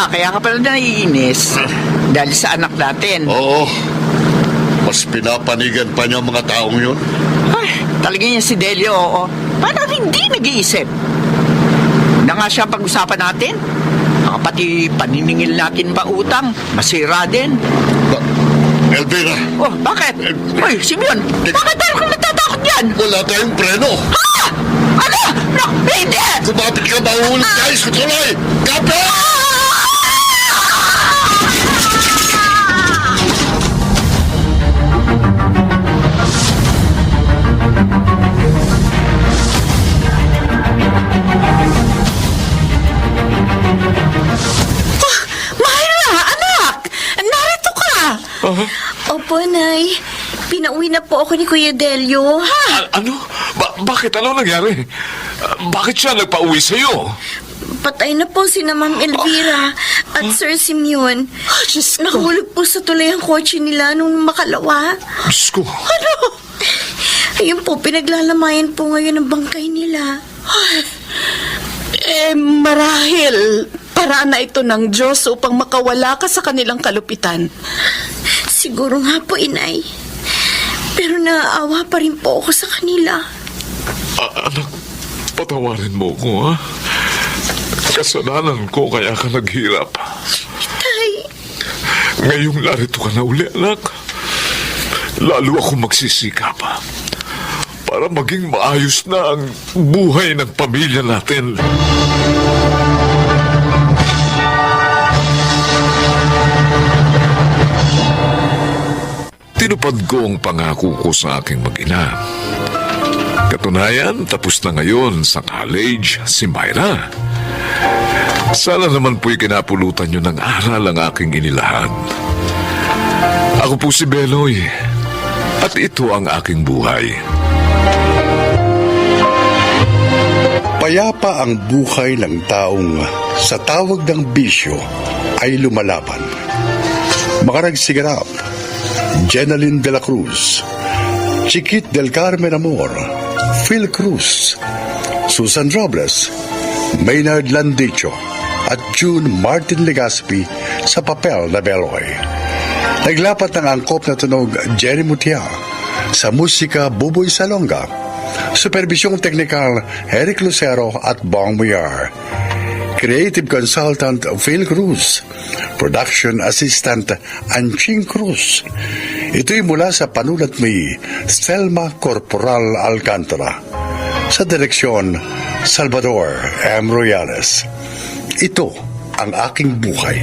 Kaya ka pala naiinis dahil sa anak natin. oo. Mas pinapanigan pa niya ang mga taong yun. Ay, talaga niya si Delio, oo. Parang hindi nag-iisip. Na nga siya pag-usapan natin. Pati paniningil natin pa utang. Masira din. Elvira, Oh, bakit? Uy, Simeon, bakit tayo kang natatakot yan? wala tayong preno. Ha? Ano? No, hindi! Kumapit ka, mahuhulog tayo sa tuloy. Kape! Myra, anak! Narito ka! Opo, Nay. Pinauwi na po ako ni Kuya Delio. Ano? Bakit? Ano nangyari? Bakit siya nagpa-uwi sa'yo? Patay na po si Ma'am Elvira at Sir Simeon. Diyos ko. Nahulog po sa tulay ang kotse nila nung makalawa. Diyos ko. Ayun po, pinaglalamayan po ngayon ang bangkay nila. Marahil, paraan na ito ng Diyos upang makawala ka sa kanilang kalupitan. Siguro nga po, Inay. Pero naaawa pa rin po ako sa kanila. Anak, patawarin mo ko, ha? Kasalanan ko kaya ka naghirap. Tay, Ngayong narito ka na uli, anak. Lalo ako magsisikap para maging maayos na ang buhay ng pamilya natin. Tinupad ko ang pangako ko sa aking mag-ina. Katunayan, tapos na ngayon sa college si Myra. Sana naman po'y kinapulutan nyo ng aral ang aking inilahan. Ako po si Beloy, at ito ang aking buhay. Payapa ang buhay ng taong sa tawag ng bisyo ay lumalaban. Makaragsiganap, Jenaline de la Cruz, Chiquit del Carmen Amor, Phil Cruz, Susan Robles, Maynard Landicho, at June Martin Legaspi sa papel na Beloy. Naglapat ng angkop na tunog Jerry Mutia, sa musika Buboy Salonga, supervisyong teknikal Eric Lucero at Bong Muyar, creative consultant Phil Cruz, production assistant Anching Cruz. Ito'y mula sa panulat ni Selma Corporal Alcantara, sa direksyon Salvador M. Royales. Ito ang aking buhay.